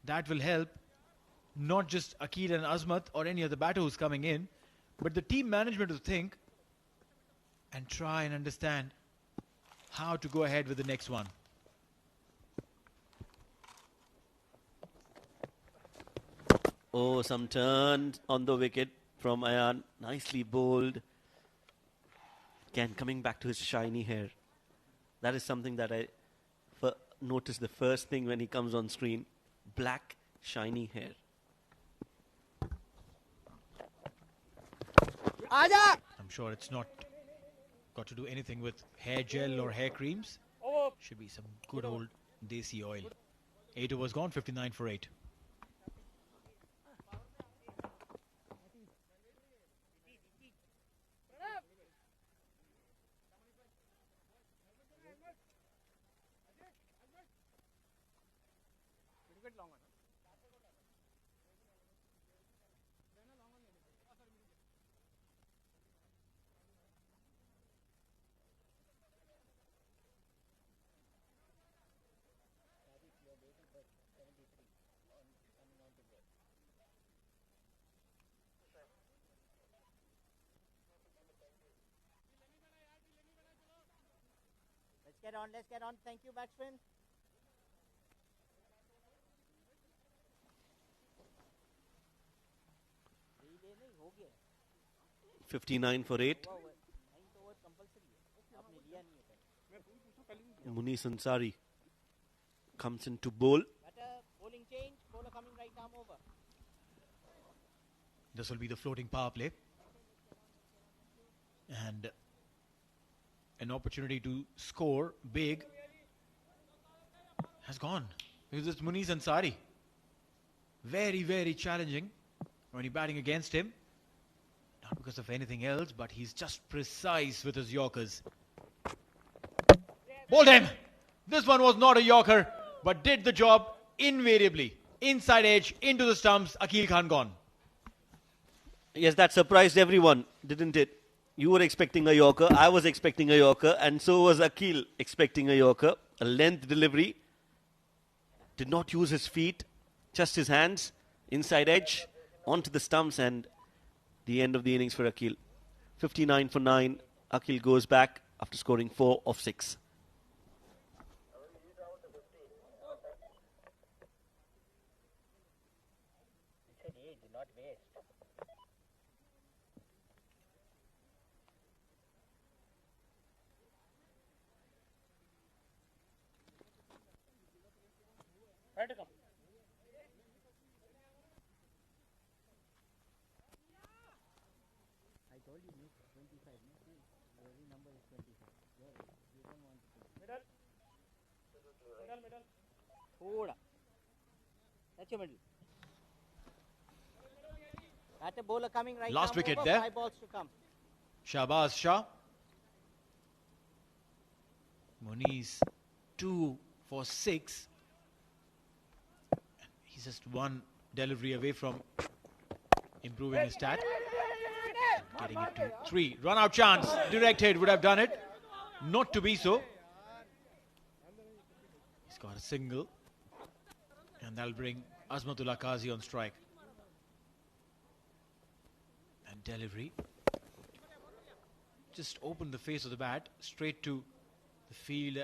that will help not just Akil and Azmat or any other batter who's coming in, but the team management to think and try and understand how to go ahead with the next one. Oh, some turn on the wicket from Ayan. Nicely bowled. Again, coming back to his shiny hair. That is something that I noticed the first thing when he comes on screen. Black, shiny hair. I'm sure it's not got to do anything with hair gel or hair creams. Should be some good old desi oil. 8 overs gone, 59 for 8. Let's get on. Thank you, batsman. 59 for 8. Muniz Ansari comes in to bowl. Bowling change. Bowler coming right arm over. This will be the floating power play. And an opportunity to score big has gone. Because it's Muniz Ansari. Very, very challenging when you're batting against him. Not because of anything else, but he's just precise with his Yorkers. Bowled him! This one was not a Yorker, but did the job invariably. Inside edge, into the stumps, Akil Khan gone. Yes, that surprised everyone, didn't it? You were expecting a Yorker, I was expecting a Yorker, and so was Akil expecting a Yorker. A length delivery. Did not use his feet, just his hands. Inside edge, onto the stumps, and the end of the innings for Akil. 59 for 9. Akil goes back after scoring 4 of 6. Right to come. I told you 25. Every number is 25. You don't want to. Middle. Thoda. That's your middle. Batter bowler coming right. Last wicket over, there. 5 balls to come. Shahbaz Shah. Muniz 2 for 6. He's just one delivery away from improving his stat. Getting it to 3. Run out chance. Direct hit would have done it. Not to be so. He's got a single. And that'll bring Azmatullah Qazi on strike. And delivery. Just open the face of the bat. Straight to the field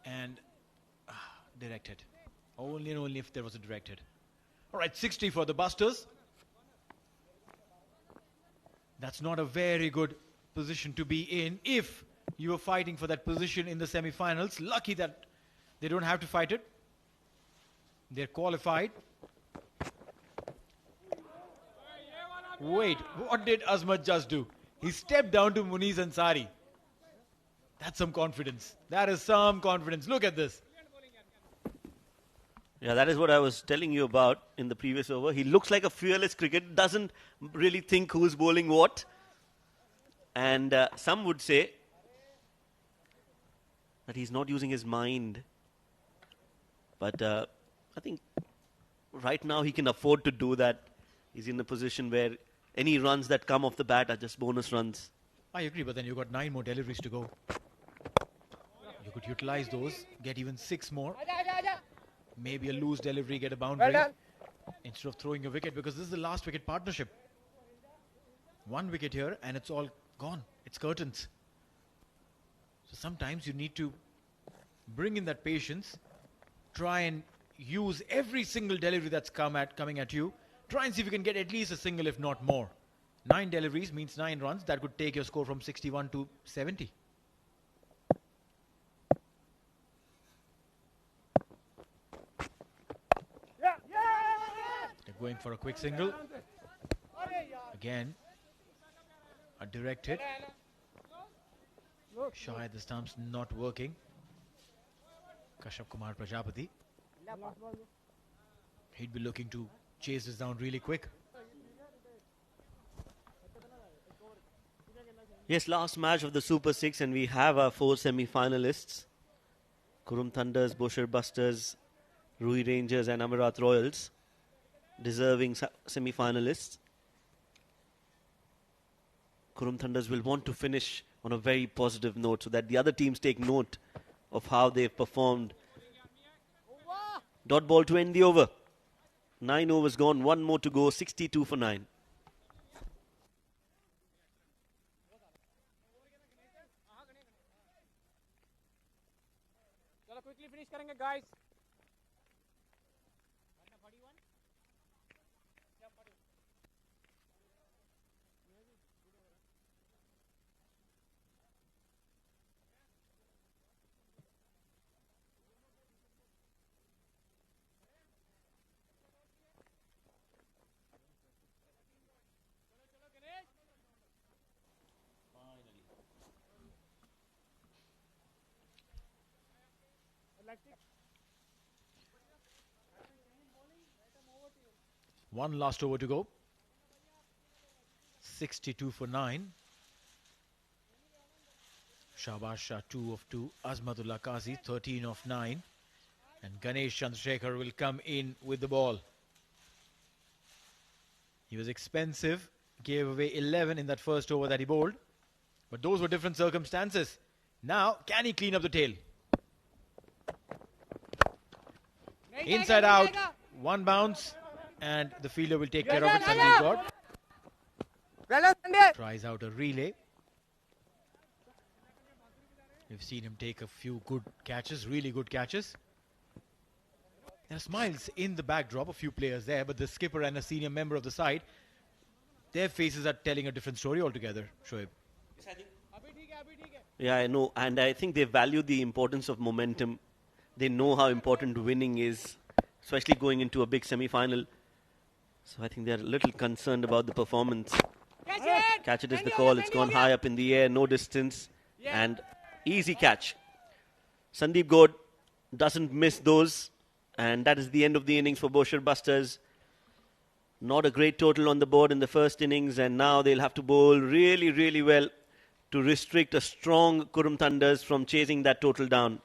and directed. Only and only if there was a directed. Alright, 60 for the Busters. That's not a very good position to be in if you are fighting for that position in the semi-finals. Lucky that they don't have to fight it. They're qualified. Wait, what did Azmat just do? He stepped down to Muniz Ansari. That's some confidence. That is some confidence. Look at this. Yeah, that is what I was telling you about in the previous over. He looks like a fearless cricketer, doesn't really think who's bowling what. And some would say that he's not using his mind. But I think right now he can afford to do that. He's in a position where any runs that come off the bat are just bonus runs. I agree, but then you've got 9 more deliveries to go. You could utilize those, get even 6 more. Maybe a loose delivery, get a boundary. Instead of throwing a wicket, because this is the last wicket partnership. 1 wicket here and it's all gone. It's curtains. So sometimes you need to bring in that patience. Try and use every single delivery that's coming at you. Try and see if you can get at least a single, if not more. 9 deliveries means 9 runs. That could take your score from 61 to 70. They're going for a quick single. Again, a direct hit. Shy at the stumps, not working. Kashyap Kumar Prajapati. He'd be looking to chase this down really quick. Yes, last match of the Super 6 and we have our 4 semi-finalists. Qurum Thunders, BousherBusters, Rui Rangers and Amarat Royals. Deserving semi-finalists. Qurum Thunders will want to finish on a very positive note so that the other teams take note of how they've performed. Dot ball to end the over. 9 overs gone, 1 more to go, 62 for 9. करेंगे guys. One last over to go. 62 for 9. Shahbaz Shah 2 of 2. Azmatullah Qazi 13 of 9. And Ganesh Chandrasekhar will come in with the ball. He was expensive. Gave away 11 in that first over that he bowled. But those were different circumstances. Now, can he clean up the tail? Inside out. One bounce. And the fielder will take care of it. Sandeep God tries out a relay. We've seen him take a few good catches, really good catches. There are smiles in the backdrop, a few players there, but the skipper and a senior member of the side, their faces are telling a different story altogether, Shoaib. Yeah, I know, and I think they value the importance of momentum. They know how important winning is, especially going into a big semi-final. So I think they're a little concerned about the performance. Catch it is the call. It's gone high up in the air, no distance, and easy catch. Sandeep God doesn't miss those, and that is the end of the innings for BousherBusters. Not a great total on the board in the first innings, and now they'll have to bowl really, really well to restrict a strong Qurum Thunders from chasing that total down.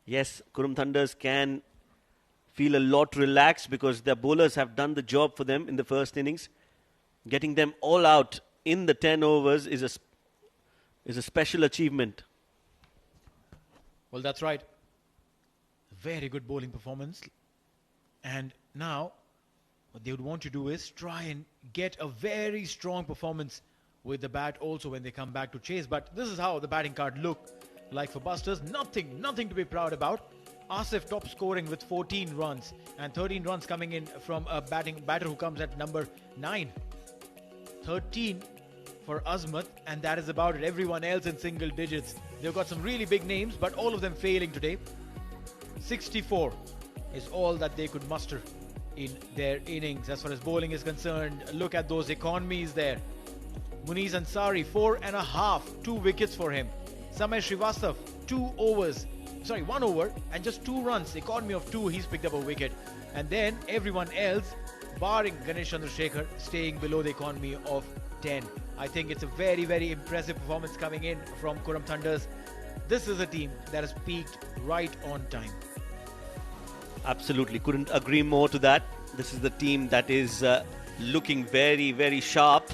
Yes, Qurum Thunders can feel a lot relaxed because their bowlers have done the job for them in the first innings. Getting them all out in the 10 overs is a special achievement. Well, that's right. Very good bowling performance. And now, what they would want to do is try and get a very strong performance with the bat also when they come back to chase. But this is how the batting card look like for Busters. Nothing to be proud about. Asif top scoring with 14 runs and 13 runs coming in from a batter who comes at number 9. 13 for Azmat, and that is about it. Everyone else in single digits. They've got some really big names, but all of them failing today. 64 is all that they could muster in their innings as far as bowling is concerned. Look at those economies there. Muniz Ansari 4.5, 2 wickets for him. Samay Srivastav 1 over and just 2 runs, economy of 2, he's picked up a wicket. And then everyone else, barring Ganesh Chandrasekhar, staying below the economy of 10. I think it's a very, very impressive performance coming in from Qurum Thunders. This is a team that has peaked right on time. Absolutely, couldn't agree more to that. This is the team that is looking very, very sharp.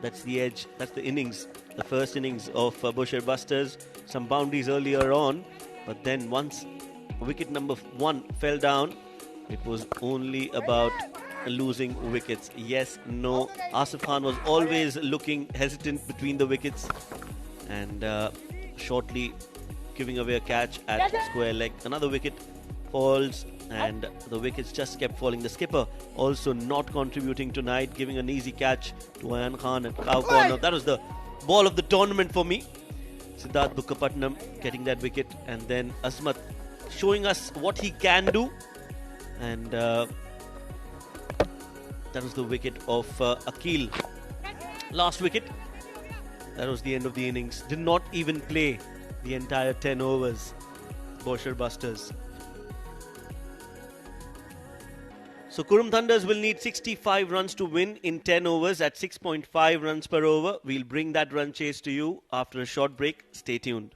That's the edge, that's the innings, the first innings of BousherBusters. Some boundaries earlier on, but then once wicket number 1 fell down, it was only about losing wickets. Yes, no. Asif Khan was always looking hesitant between the wickets and shortly giving away a catch at square leg. Another wicket falls and the wickets just kept falling. The skipper also not contributing tonight, giving an easy catch to Ayan Khan at cow corner. That was the ball of the tournament for me. Siddharth Bukkapatnam getting that wicket, and then Azmat showing us what he can do, and that was the wicket of Akil. Last wicket. That was the end of the innings. Did not even play the entire 10 overs. BousherBusters. So Qurum Thunders will need 65 runs to win in 10 overs at 6.5 runs per over. We'll bring that run chase to you after a short break. Stay tuned.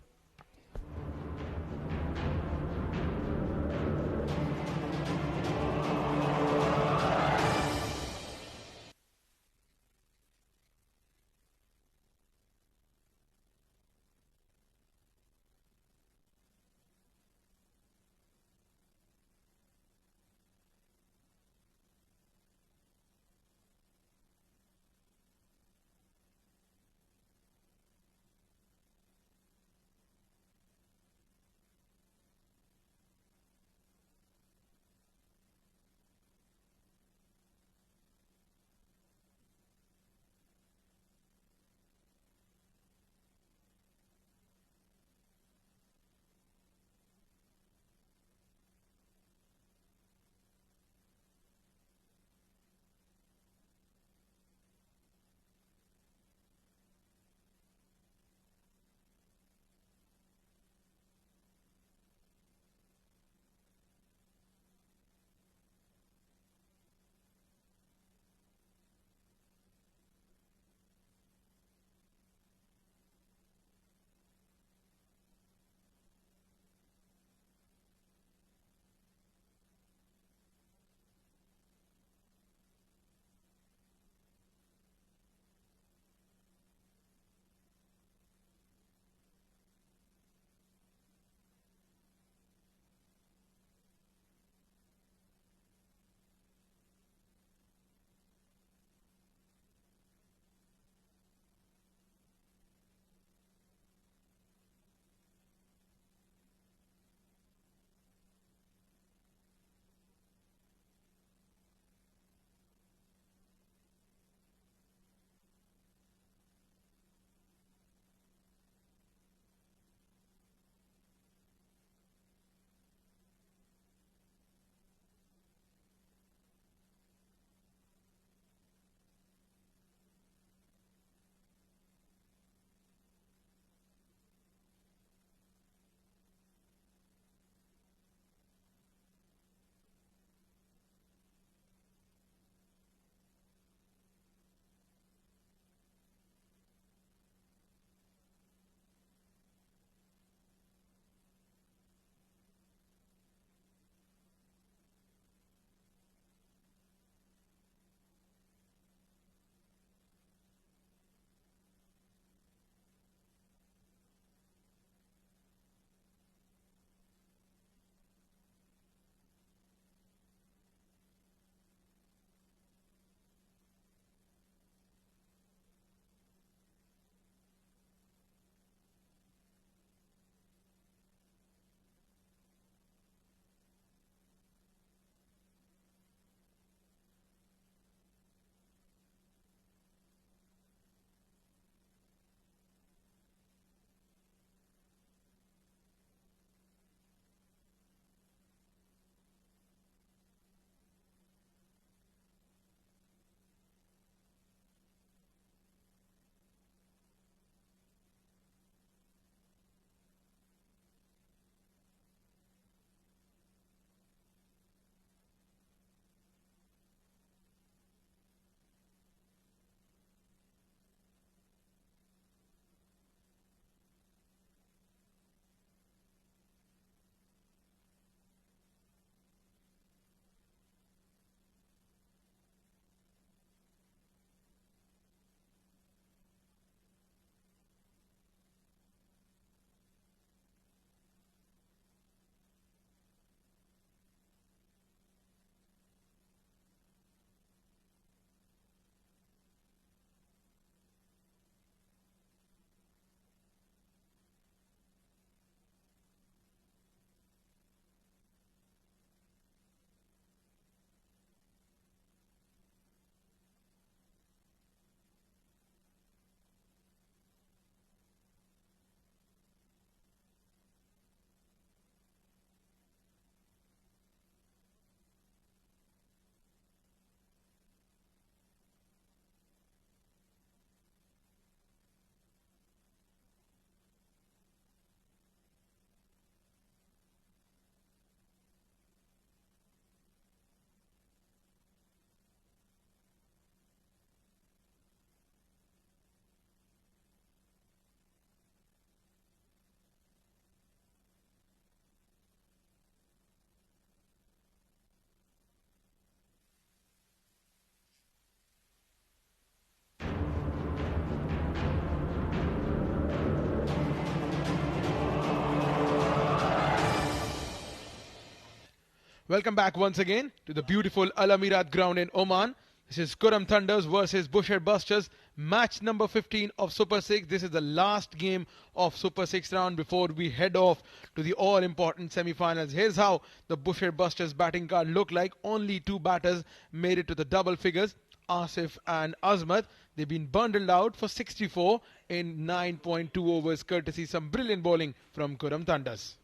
Welcome back once again to the beautiful Al Amirat ground in Oman. This is Qurum Thunders versus BousherBusters, match number 15 of Super 6. This is the last game of Super 6 round before we head off to the all-important semi-finals. Here's how the BousherBusters batting card looked like. Only 2 batters made it to the double figures, Asif and Azmat. They've been bundled out for 64 in 9.2 overs, courtesy some brilliant bowling from Qurum Thunders.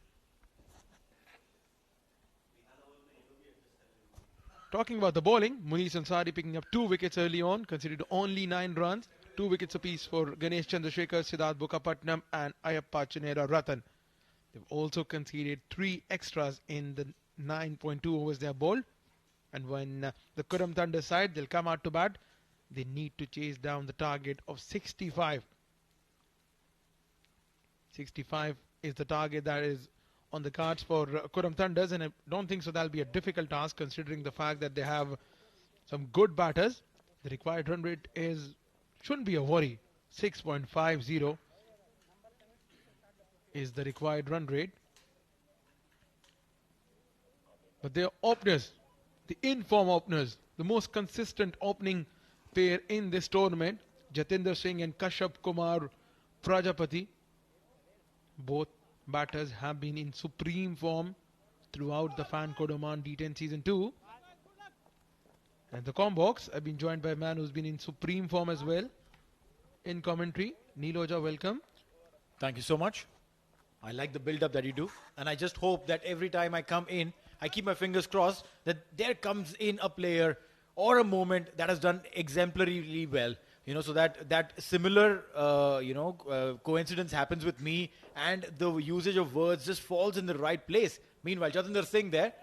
Talking about the bowling, Munish Ansari picking up 2 wickets early on, conceded only 9 runs, 2 wickets apiece for Ganesh Chandrasekhar, Siddharth Bukapatnam and Ayappa Chinera Ratan. They've also conceded 3 extras in the 9.2 overs they have bowled. And when the Qurum Thunder side, they'll come out to bat, they need to chase down the target of 65. 65 is the target that is on the cards for Qurum Thunders, and I don't think so that'll be a difficult task considering the fact that they have some good batters. The required run rate shouldn't be a worry. 6.50 is the required run rate. But their openers, the in-form openers, the most consistent opening pair in this tournament, Jatinder Singh and Kashyap Kumar Prajapati, both batters have been in supreme form throughout the fan code Oman D10 season 2. And the Combox, I've been joined by a man who's been in supreme form as well in commentary. Neeloja, welcome. Thank you so much. I like the build-up that you do, and I just hope that every time I come in, I keep my fingers crossed that there comes in a player or a moment that has done exemplarily well. You know, so that similar, coincidence happens with me, and the usage of words just falls in the right place. Meanwhile, Jatinder Singh there,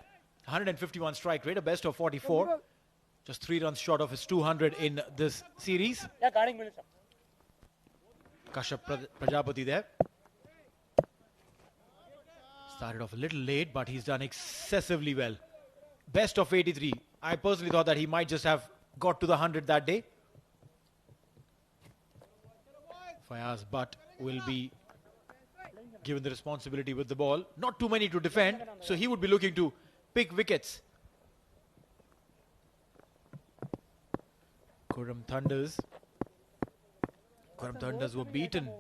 151 strike rate, a best of 44. Just 3 runs short of his 200 in this series. Kashyap Prajapati there. Started off a little late, but he's done excessively well. Best of 83. I personally thought that he might just have got to the 100 that day. Fayaz Butt will be given the responsibility with the ball. Not too many to defend, so he would be looking to pick wickets. Qurum Thunders were beaten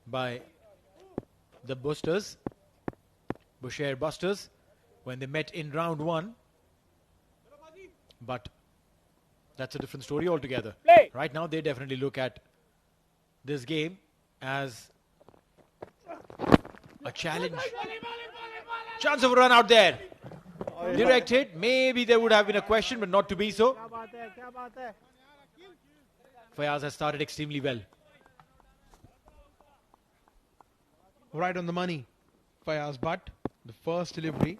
by the BousherBusters, when they met in round 1. But that's a different story altogether. Right now, they definitely look at this game as a challenge. Chance of a run out there. Direct hit. Maybe there would have been a question, but not to be so. Fayaz has started extremely well. Right on the money. Fayaz Butt, the first delivery.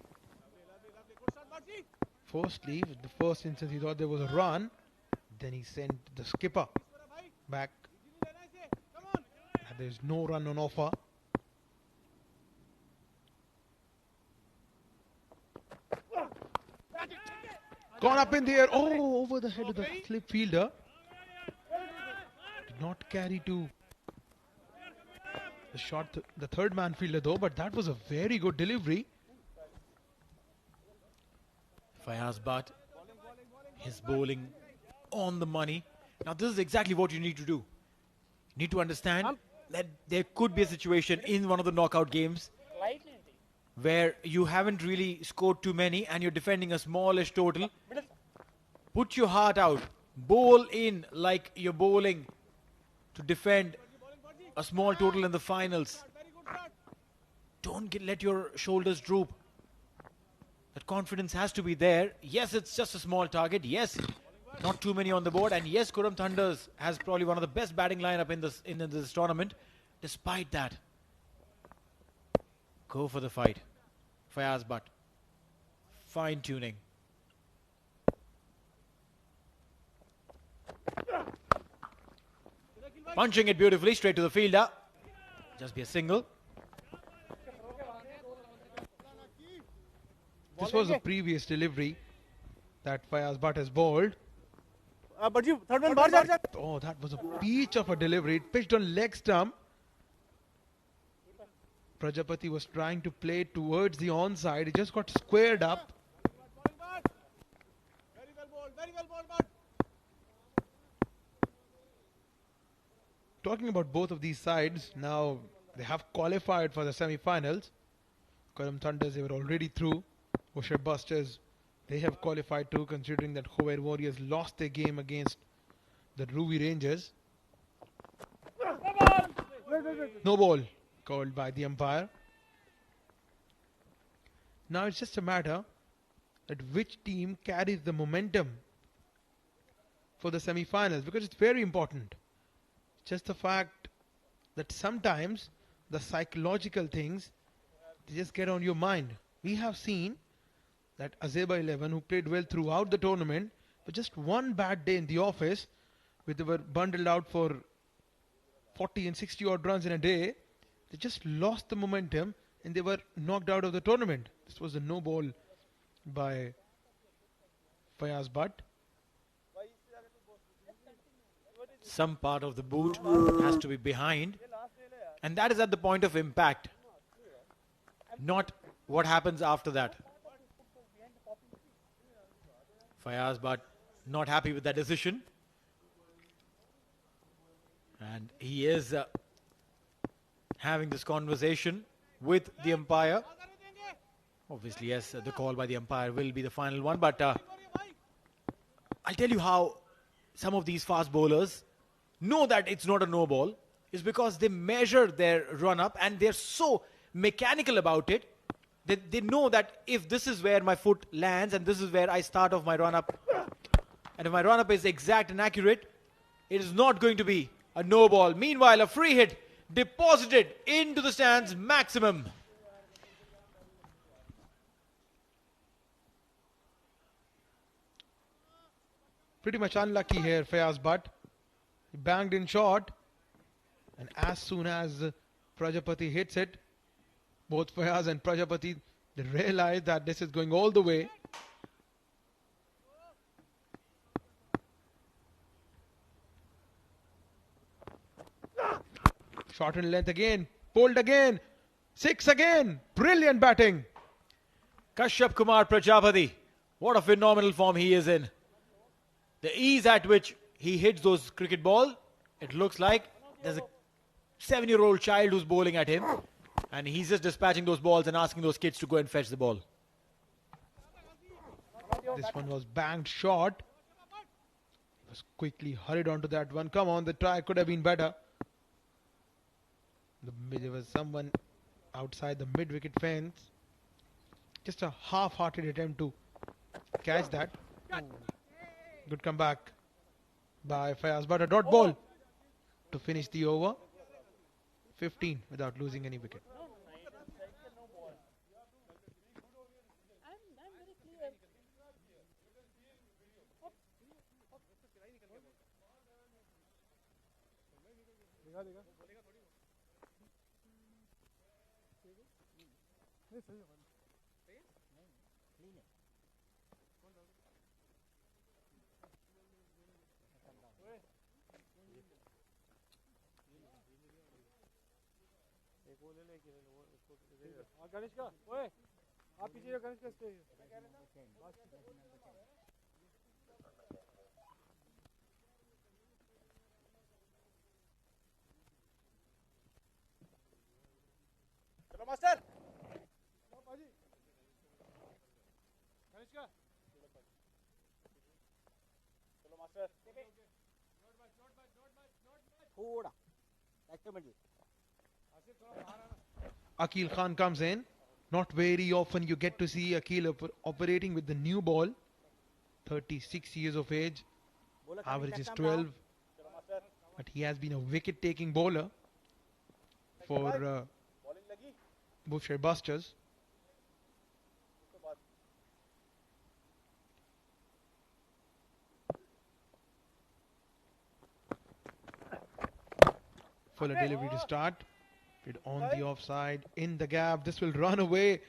Firstly, the first instance he thought there was a run. Then he sent the skipper back. There's no run on offer. Gone up in the air. Oh, over the head of the slip fielder. Did not carry to the shot, the third man fielder though, but that was a very good delivery. Fayaz Butt, his bowling on the money. Now this is exactly what you need to do. You need to understand that there could be a situation in one of the knockout games where you haven't really scored too many and you're defending a smallish total. Put your heart out. Bowl in like you're bowling to defend a small total in the finals. Don't let your shoulders droop. That confidence has to be there. Yes, it's just a small target. Yes, not too many on the board. And yes, Qurum Thunders has probably one of the best batting lineup in this tournament. Despite that, go for the fight. Fayaz Butt. Fine tuning. Punching it beautifully straight to the fielder. Just be a single. This was the previous delivery that Fayaz Butt has bowled. Oh, that was a peach of a delivery. It pitched on leg stump. Prajapati was trying to play towards the onside. He just got squared up. Talking about both of these sides, now they have qualified for the semi-finals. Qurum Thunders, they were already through. BousherBusters, they have qualified too, considering that Qurum Warriors lost their game against the Ruby Rangers. No ball called by the umpire. Now it's just a matter that which team carries the momentum for the semi-finals, because it's very important. Just the fact that sometimes the psychological things, they just get on your mind. We have seen that Azeba 11, who played well throughout the tournament, but just one bad day in the office, where they were bundled out for 40 and 60 odd runs in a day, they just lost the momentum and they were knocked out of the tournament. This was a no ball by Fayaz Butt. Some part of the boot has to be behind, and that is at the point of impact, not what happens after that. Fayaz Butt not happy with that decision, and he is having this conversation with the umpire. Obviously, yes, the call by the umpire will be the final one, but I'll tell you how some of these fast bowlers know that it's not a no ball, is because they measure their run up and they're so mechanical about it that they know that if this is where my foot lands and this is where I start off my run up, and if my run up is exact and accurate, it is not going to be a no ball. Meanwhile, a free hit deposited into the stands maximum. Pretty much unlucky here, Fayaz Butt. He banged in short, and as soon as Prajapati hits it, both Fayaz and Prajapati, they realize that this is going all the way. Short in length again, pulled again, 6 again, brilliant batting. Kashyap Kumar Prajapati, what a phenomenal form he is in. The ease at which he hits those cricket ball, it looks like there's a 7-year-old child who's bowling at him, and he's just dispatching those balls and asking those kids to go and fetch the ball. This one was banged short. He was quickly hurried onto that one. Come on, the try could have been better. There was someone outside the mid-wicket fence. Just a half-hearted attempt to catch that. Good comeback by Fayaz, but a dot ball to finish the over. 15 without losing any wicket. Ganesh का ओए आप पीछे गणेश का stay चलो master चलो बाजी गणेश का चलो मास्टर थोड़ा active Akil Khan comes in. Not very often you get to see Akil operating with the new ball. 36 years of age. Average is 12. But he has been a wicket-taking bowler for BousherBusters. Fuller delivery to start. It on the offside, in the gap. This will run away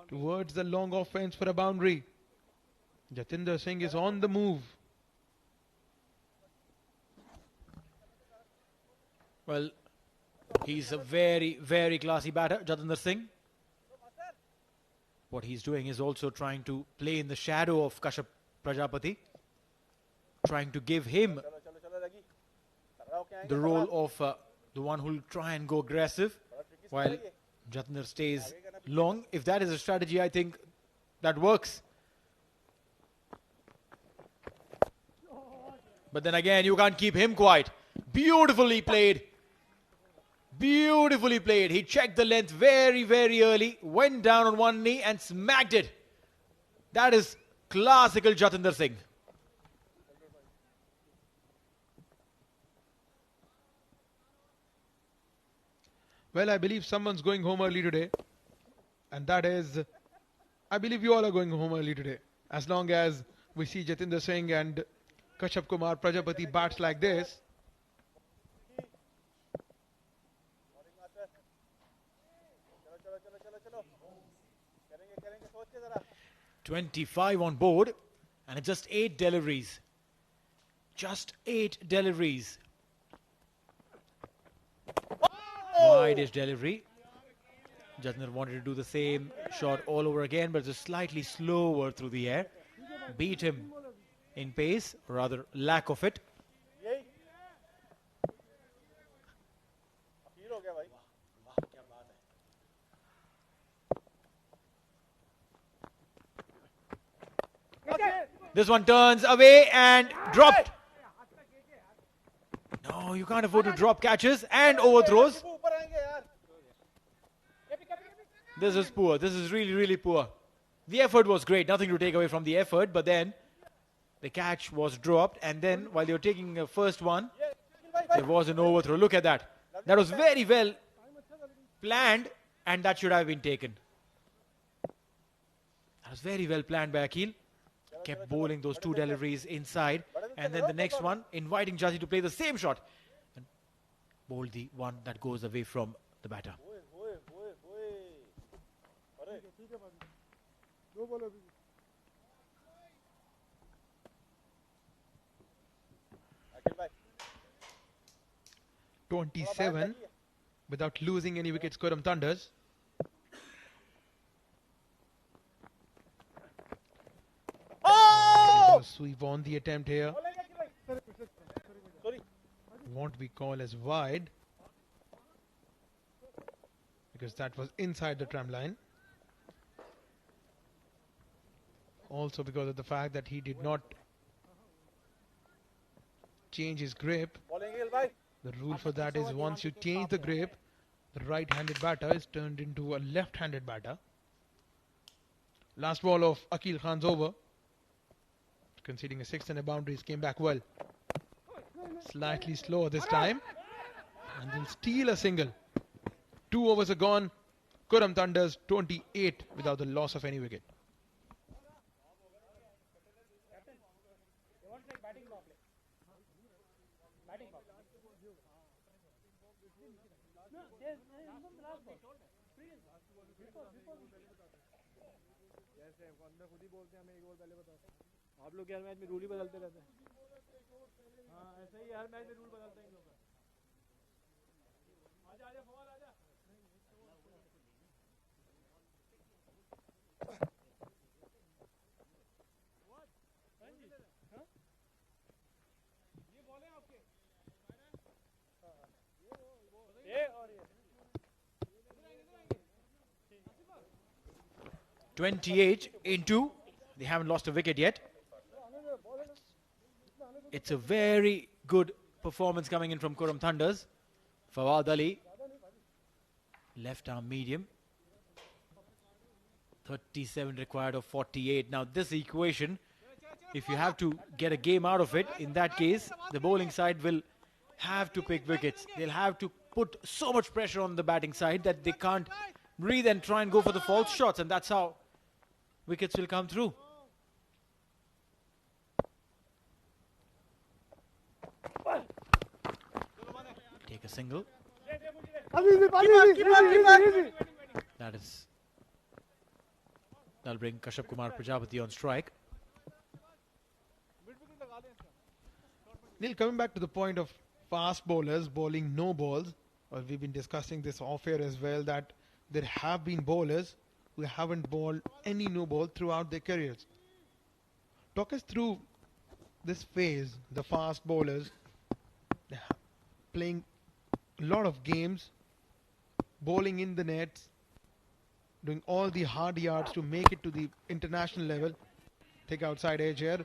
towards the long offense for a boundary. Jatinder Singh is on the move. Well, he's a very, very classy batter, Jatinder Singh. What he's doing is also trying to play in the shadow of Kashyap Prajapati. trying to give him the role of the one who will try and go aggressive while Jatinder stays long. If that is a strategy, I think that works. But then again, you can't keep him quiet. Beautifully played. Beautifully played. He checked the length very, very early, went down on one knee and smacked it. That is classical Jatinder Singh. Well, I believe someone's going home early today. And that is, I believe you all are going home early today. As long as we see Jatinder Singh and Kashyap Kumar Prajapati bats like this. $25 on board, and it's just 8 deliveries. Just 8 deliveries. Wide-ish delivery. Jatinder wanted to do the same shot all over again, but just slightly slower through the air. Beat him in pace, or rather lack of it. This one turns away and dropped. No, you can't afford to drop catches and overthrows. This is poor. This is really, really poor. The effort was great. Nothing to take away from the effort. But then the catch was dropped. And then while they were taking the first one, there was an overthrow. Look at that. That was very well planned. And that should have been taken. That was very well planned by Akhil. Kept bowling those 2 deliveries inside. And then the next one, inviting Jati to play the same shot. And bowl the one that goes away from the batter. $27 without losing any wickets. Qurum Thunders. Sweep on the attempt here. What we call as wide, because that was inside the tram line. Also because of the fact that he did not change his grip. The rule for that is once you change the grip, the right-handed batter is turned into a left-handed batter. Last ball of Akhil Khan's over. Conceding a 6 and a boundaries, came back well. Slightly slower this time. And they'll steal a single. 2 overs are gone. Qurum Thunders 28 without the loss of any wicket. आप लोग हर match में rule ही बदलते रहते हैं। हाँ ऐसे ही हर match में rule बदलते हैं इन लोग का। आजा आजा फवाद आजा। ये बॉल है आपके। ये और ये। 28 in 2. They haven't lost a wicket yet. It's a very good performance coming in from Qurum Thunders. Fawad Ali, left arm medium. 37 required of 48. Now this equation, if you have to get a game out of it, in that case, the bowling side will have to pick wickets. They'll have to put so much pressure on the batting side that they can't breathe and try and go for the false shots. And that's how wickets will come through. Take a single. That'll bring Kashyap Kumar Prajapati on strike. Neil, coming back to the point of fast bowlers bowling no balls, well, we've been discussing this off air as well, that there have been bowlers who haven't bowled any no ball throughout their careers. Talk us through this phase, the fast bowlers, they're playing a lot of games, bowling in the nets, doing all the hard yards to make it to the international level. Take outside edge here.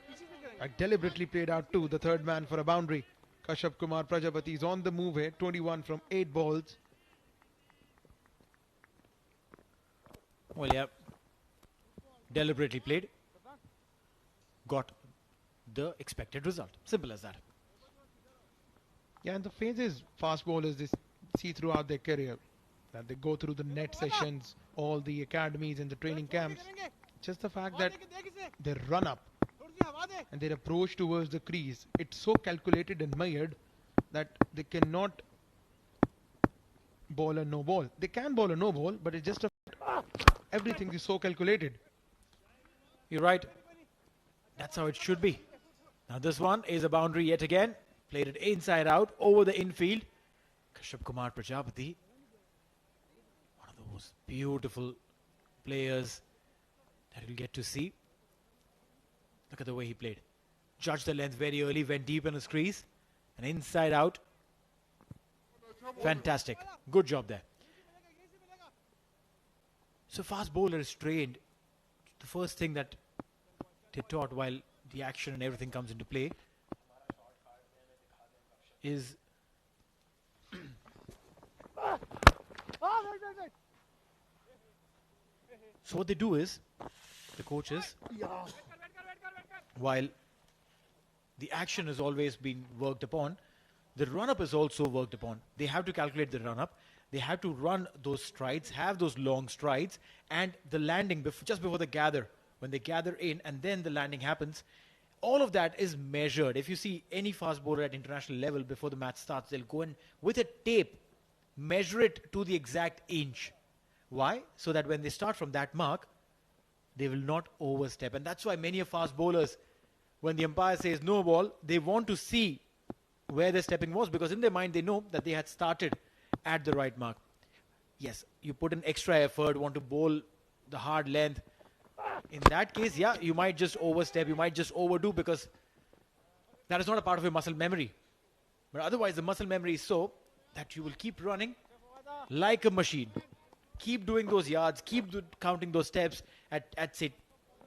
I deliberately played out two, the third man for a boundary. Kashyap Kumar Prajapati is on the move here, 21 from 8 balls. Well, yeah, deliberately played, got the expected result. Simple as that. Yeah, and the phases fast bowlers they see throughout their career, that they go through the net sessions, all the academies and the training camps. Just the fact that they run up and their approach towards the crease, it's so calculated and measured that they cannot bowl a no ball. They can bowl a no ball, but it's just a everything is so calculated. You're right. That's how it should be. Now this one is a boundary yet again. Played it inside out over the infield. Kashyap Kumar Prajapati, one of the most beautiful players that you'll get to see. Look at the way he played. Judged the length very early, went deep in his crease, and inside out. Fantastic. Good job there. So fast bowler is trained. The first thing that they taught while the action and everything comes into play is so what they do is the coaches, while the action has always been worked upon, the run-up is also worked upon. They have to calculate the run-up. They have to run those strides, have those long strides, and the landing just before the gather, when they gather in and then the landing happens, all of that is measured. If you see any fast bowler at international level before the match starts, they'll go in with a tape, measure it to the exact inch. Why? So that when they start from that mark, they will not overstep. And that's why many of fast bowlers, when the umpire says no ball, they want to see where their stepping was, because in their mind they know that they had started at the right mark. Yes, you put in extra effort, want to bowl the hard length. In that case, yeah, you might just overstep, you might just overdo, because that is not a part of your muscle memory. But otherwise, the muscle memory is so that you will keep running like a machine. Keep doing those yards, keep counting those steps at say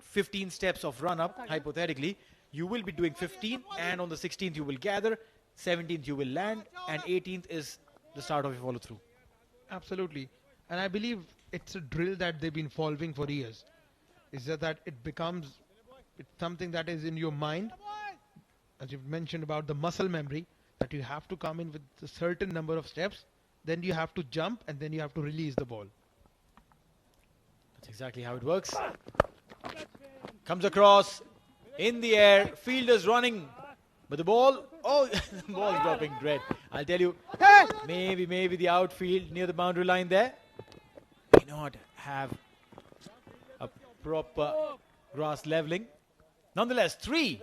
15 steps of run up, hypothetically. You will be doing 15, and on the 16th you will gather, 17th you will land, and 18th is the start of your follow through. Absolutely. And I believe it's a drill that they've been following for years. It's just that it's something that is in your mind, as you've mentioned about the muscle memory, that you have to come in with a certain number of steps, then you have to jump, and then you have to release the ball. That's exactly how it works. Comes across, in the air, fielders running, but the ball, oh, the ball's dropping dread. I'll tell you, maybe the outfield near the boundary line there may not have a proper grass leveling. Nonetheless, 3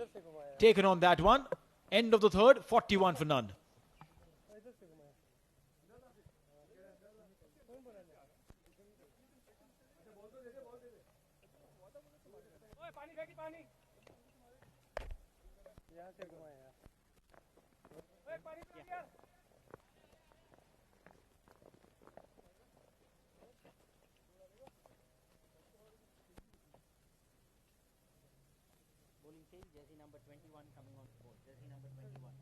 taken on that one. End of the third, 41 for none. Jersey number 21 coming on board. Jersey number 21.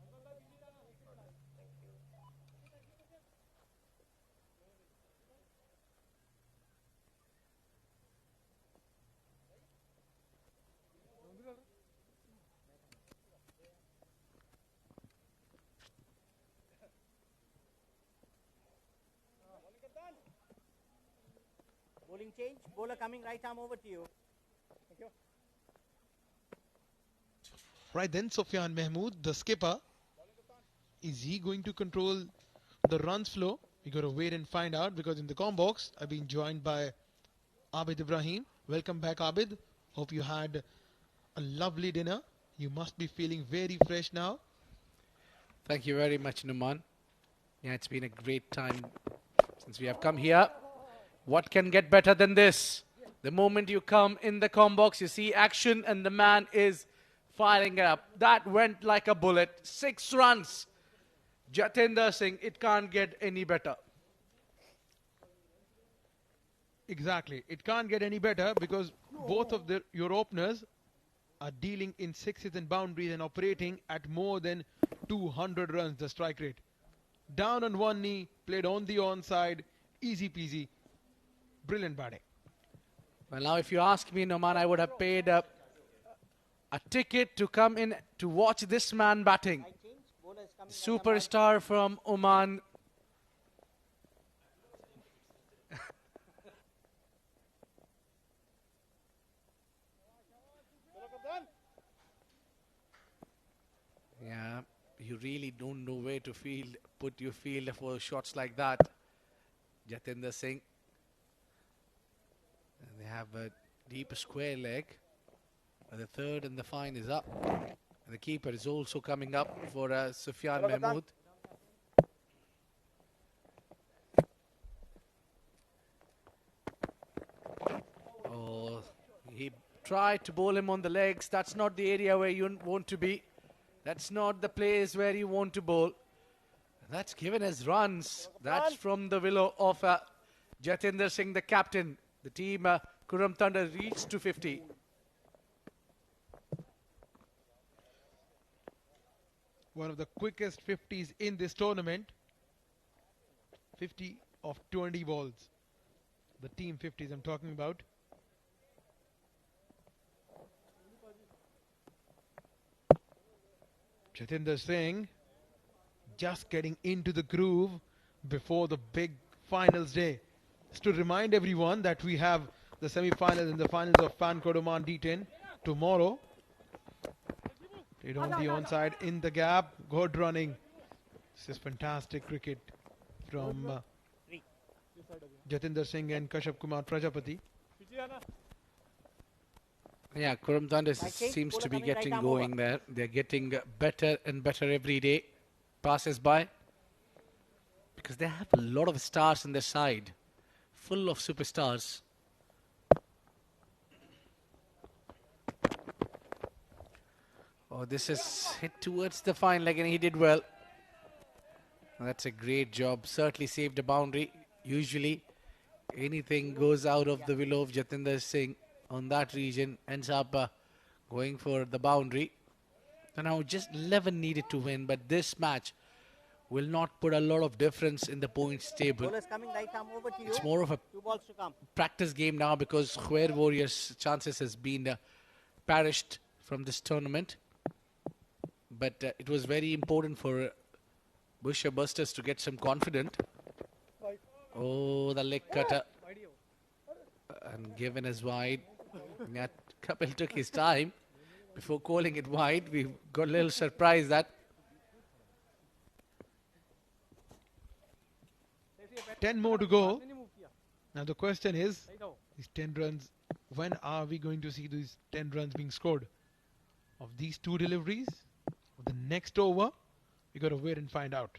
Bowling change. Bowler coming, right arm over to you. Thank you. Right then, Sufyan Mahmood, the skipper, is he going to control the runs flow? We got to wait and find out, because in the comm box, I've been joined by Abid Ibrahim. Welcome back, Abid. Hope you had a lovely dinner. You must be feeling very fresh now. Thank you very much, Numan. Yeah, it's been a great time since we have come here. What can get better than this? The moment you come in the comm box, you see action, and the man is firing it up. That went like a bullet. 6 runs. Jatinder Singh, it can't get any better. Exactly. It can't get any better because both of your openers are dealing in sixes and boundaries and operating at more than 200 runs, the strike rate. Down on one knee, played on the onside, easy peasy. Brilliant batting. Well, now if you ask me, Noman, I would have paid a ticket to come in to watch this man batting. Superstar from Oman. Yeah, you really don't know where to put your field for shots like that. Jatinder Singh. And they have a deep square leg. And the third and the fine is up. And the keeper is also coming up for Sufyan Mahmood. Oh, he tried to bowl him on the legs. That's not the area where you want to be. That's not the place where you want to bowl. That's given as runs. That's from the willow of Jatinder Singh, the captain. The team, Qurum Thunder, reached to 50. One of the quickest 50s in this tournament. 50 of 20 balls. The team 50s I'm talking about. Jatinder Singh just getting into the groove before the big finals day. Just to remind everyone that we have the semi-finals and the finals of Fan Code Oman D10 tomorrow. Played on the onside, in the gap, good running. This is fantastic cricket from Jatinder Singh and Kashyap Kumar Prajapati. Yeah, Qurum Thunders seems to be getting going there. They're getting better and better every day. Passes by. Because they have a lot of stars on their side. Full of superstars. Oh, this is hit towards the fine leg and he did well. That's a great job. Certainly saved a boundary. Usually, anything goes out of the willow of Jatinder Singh on that region ends up going for the boundary. So now just 11 needed to win, but this match will not put a lot of difference in the points table. It's more of a practice game now because Square Warriors' chances has been perished from this tournament. But it was very important for BousherBusters to get some confidence. Oh, the leg cutter. And given as wide. Yeah, Kapil took his time before calling it wide. We got a little surprised that. 10 more to go. Now the question is, these 10 runs, when are we going to see these 10 runs being scored? Of these two deliveries? Of the next over? We got to wait and find out.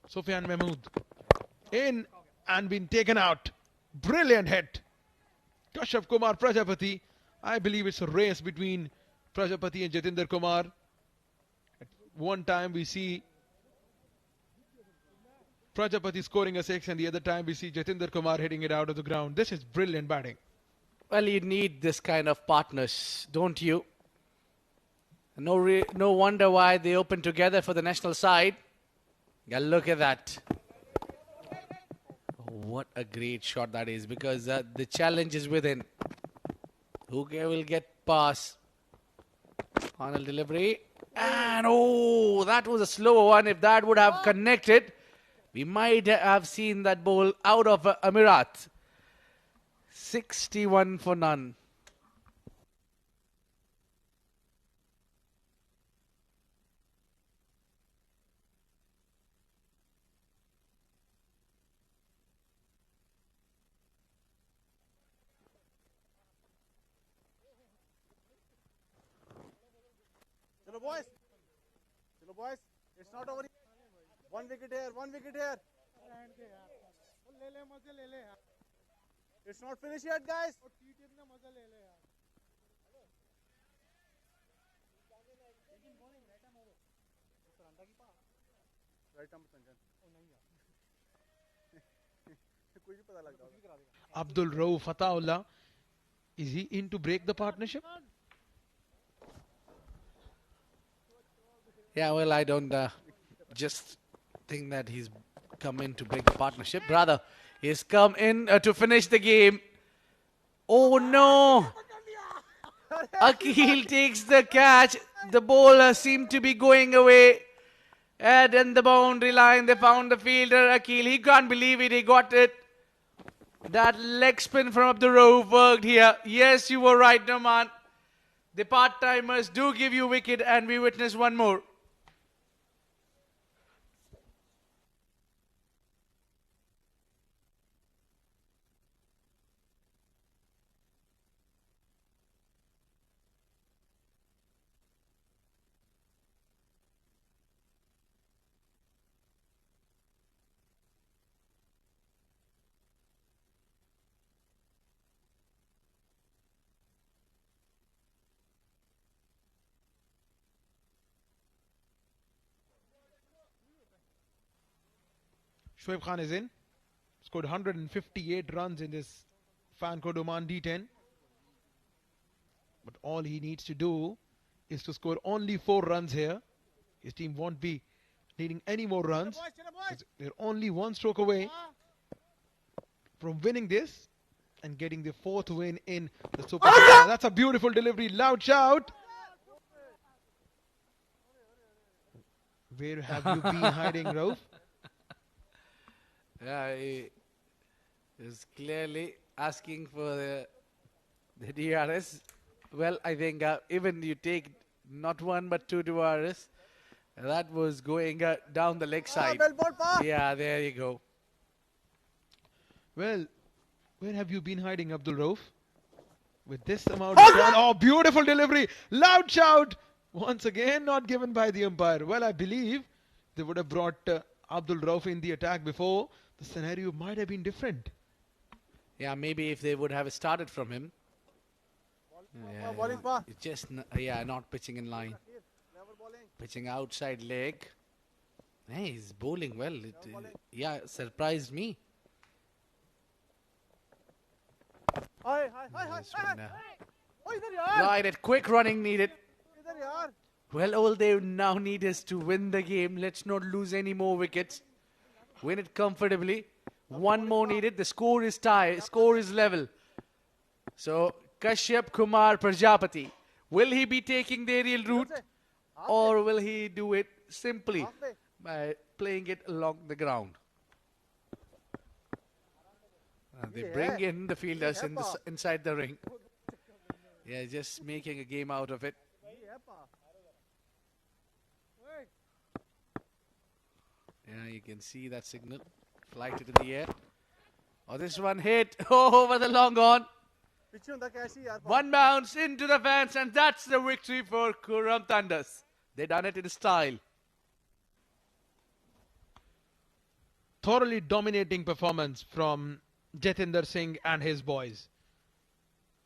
Sufyan Mahmood in and been taken out. Brilliant hit. Kashyap Kumar Prajapati. I believe it's a race between Prajapati and Jatinder Kumar. At one time we see Prajapati scoring a 6 and the other time we see Jatinder Kumar hitting it out of the ground. This is brilliant batting. Well, you need this kind of partners, don't you? No wonder why they opened together for the national side. Yeah, look at that. What a great shot that is, because the challenge is within. Who will get pass? Final delivery. And oh, that was a slower one. If that would have connected, we might have seen that ball out of Amirat. 61 for none. Chalo boys, it's not over here. 1 wicket here, 1 wicket here. It's not finished yet, guys. Abdul Rauf Fataullah, is he in to break the partnership? Yeah, well, I don't just think that he's come in to break the partnership. Rather, he's come in to finish the game. Oh no! Akil takes the catch. The ball seemed to be going away. And in the boundary line, they found the fielder, Akil. He can't believe it. He got it. That leg spin from Abdul Rauf worked here. Yes, you were right, Noman. The part-timers do give you wicket, and we witness one more. Shoaib Khan is in. Scored 158 runs in this fan called Oman D10. But all he needs to do is to score only 4 runs here. His team won't be needing any more runs. They're only 1 stroke away from winning this and getting the 4th win in the Super. That's a beautiful delivery. Loud shout. Where have you been hiding, Rauf? Yeah, he is clearly asking for the DRS. Well, I think even you take not 1 but 2 DRS, that was going down the leg side. Yeah, there you go. Well, where have you been hiding, Abdul Rauf? With this amount of run. Oh, beautiful delivery. Loud shout. Once again, not given by the umpire. Well, I believe they would have brought Abdul Rauf in the attack before. The scenario might have been different. Yeah, maybe if they would have started from him. Yeah, it's just not pitching in line. Pitching outside leg. Hey, he's bowling well. Surprised me. Right, quick running needed. Well, all they now need is to win the game. Let's not lose any more wickets. Win it comfortably. 1 more needed. The score is tied. Score is level. So, Kashyap Kumar Prajapati. Will he be taking the aerial route? Or will he do it simply by playing it along the ground? They bring in the fielders inside the ring. Yeah, just making a game out of it. Yeah, you can see that signal. Flight it in the air. Oh, this one hit. Oh, over the long on. 1 bounce into the fence, and that's the victory for Qurum Thunders. They done it in style. Thoroughly dominating performance from Jatinder Singh and his boys.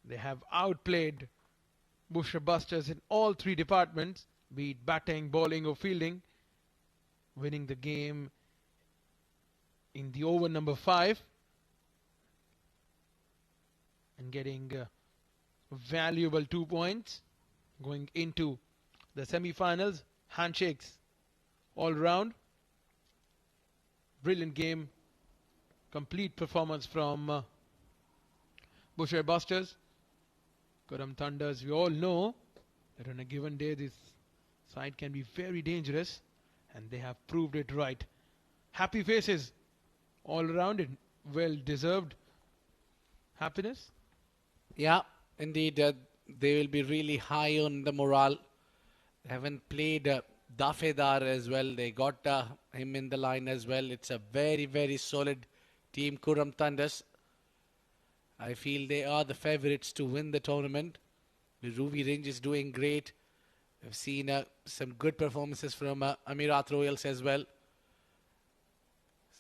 They have outplayed BousherBusters in all 3 departments, be it batting, bowling or fielding, winning the game in the over number 5 and getting valuable 2 points going into the semi-finals. Handshakes all round. Brilliant game. Complete performance from BousherBusters. Qurum Thunders, we all know that on a given day this side can be very dangerous, and they have proved it right. Happy faces all around it. Well deserved happiness. Yeah, indeed. They will be really high on the morale. They haven't played Dafedar as well. They got him in the line as well. It's a very, very solid team, Qurum Thunders. I feel they are the favourites to win the tournament. The Ruby Range is doing great. We've seen some good performances from Amirat Royals as well.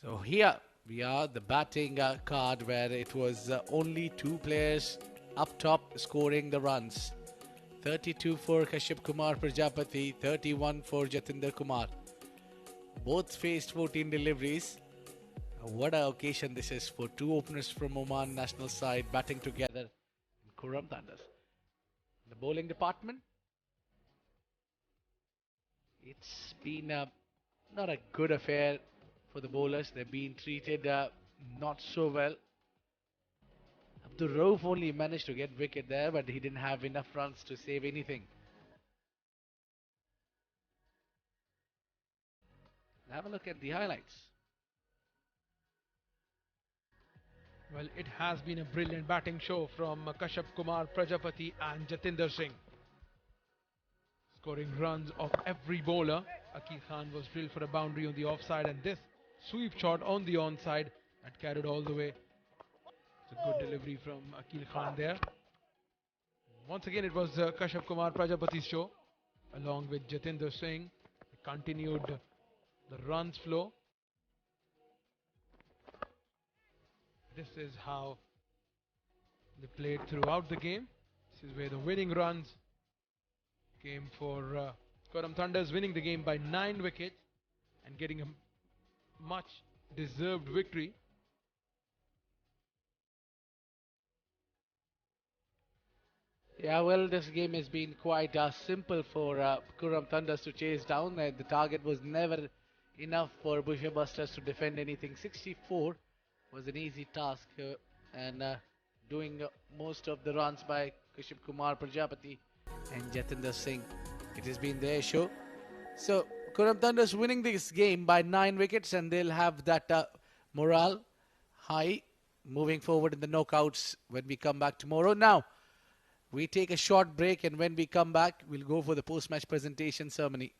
So here we are, the batting card, where it was only 2 players up top scoring the runs. 32 for Kashyap Kumar Prajapati, 31 for Jatinder Kumar. Both faced 14 deliveries. What an occasion this is for two openers from Oman national side batting together in Qurum Thunders. The bowling department, it's been not a good affair for the bowlers. They've been treated not so well. Abdur Rauf only managed to get wicket there, but he didn't have enough runs to save anything. Have a look at the highlights. Well, it has been a brilliant batting show from Kashyap Kumar Prajapati and Jatinder Singh. Scoring runs off every bowler. Akil Khan was drilled for a boundary on the offside, and this sweep shot on the onside that carried all the way. It's a good delivery from Akil Khan there. Once again, it was Kashyap Kumar Prajapati's show, along with Jatinder Singh. They continued the runs flow. This is how they played throughout the game. This is where the winning runs came for Qurum Thunders, winning the game by 9 wickets and getting a much deserved victory. Yeah, well, this game has been quite simple for Qurum Thunders to chase down. The target was never enough for BusherBusters to defend anything. 64 was an easy task, and doing most of the runs by Kashyap Kumar Prajapati and Jatinder Singh. It has been their show. So, Qurum Thunders winning this game by 9 wickets, and they'll have that morale high moving forward in the knockouts when we come back tomorrow. Now, we take a short break, and when we come back, we'll go for the post-match presentation ceremony.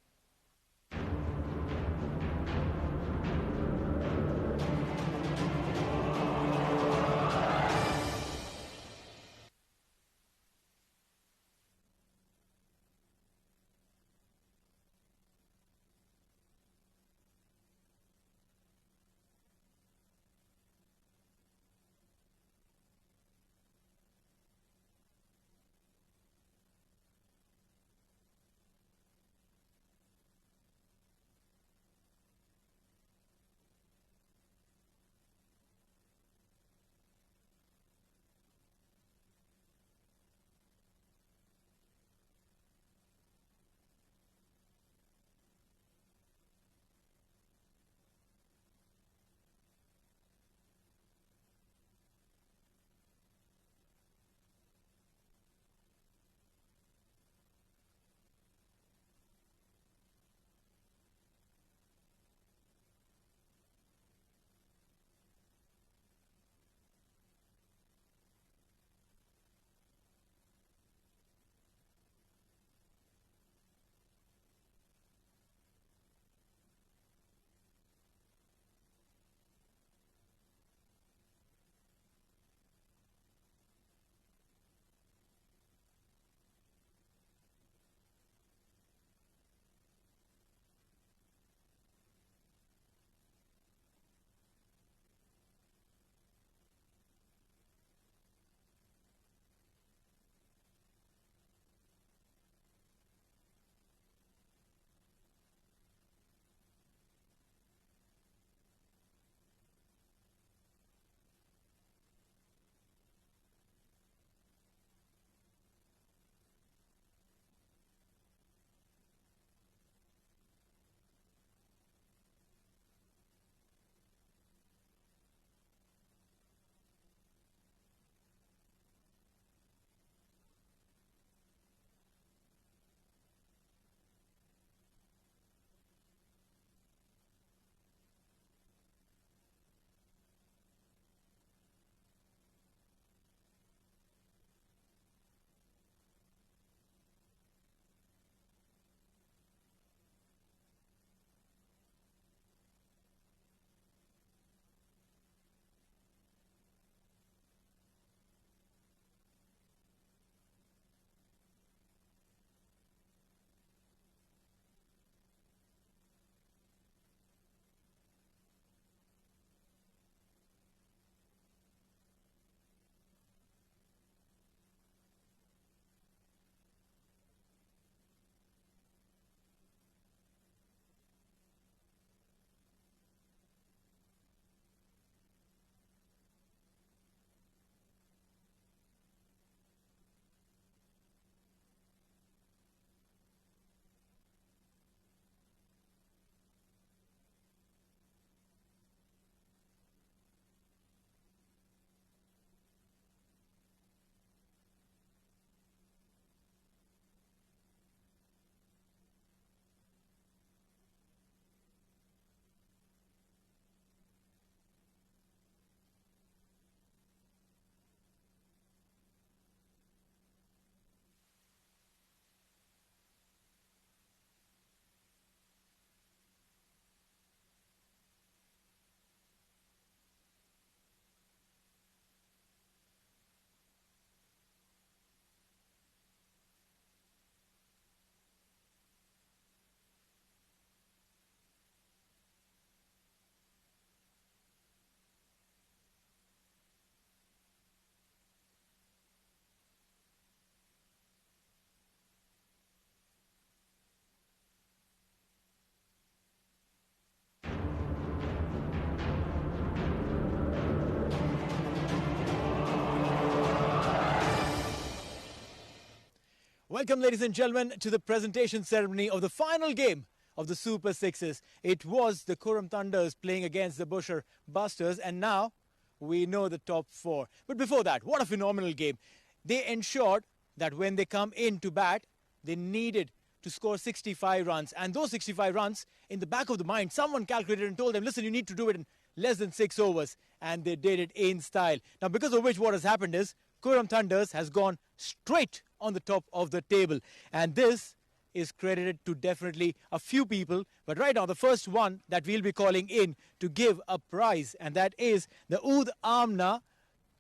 Welcome, ladies and gentlemen, to the presentation ceremony of the final game of the Super Sixes. It was the Qurum Thunders playing against the Bousher Busters, and now we know the top four. But before that, what a phenomenal game. They ensured that when they come in to bat, they needed to score 65 runs. And those 65 runs, in the back of the mind, someone calculated and told them, listen, you need to do it in less than 6 overs. And they did it in style. Now, because of which what has happened is, Qurum Thunders has gone straight on the top of the table. And this is credited to definitely a few people. But right now, the first one that we'll be calling in to give a prize, and that is the Oud Amna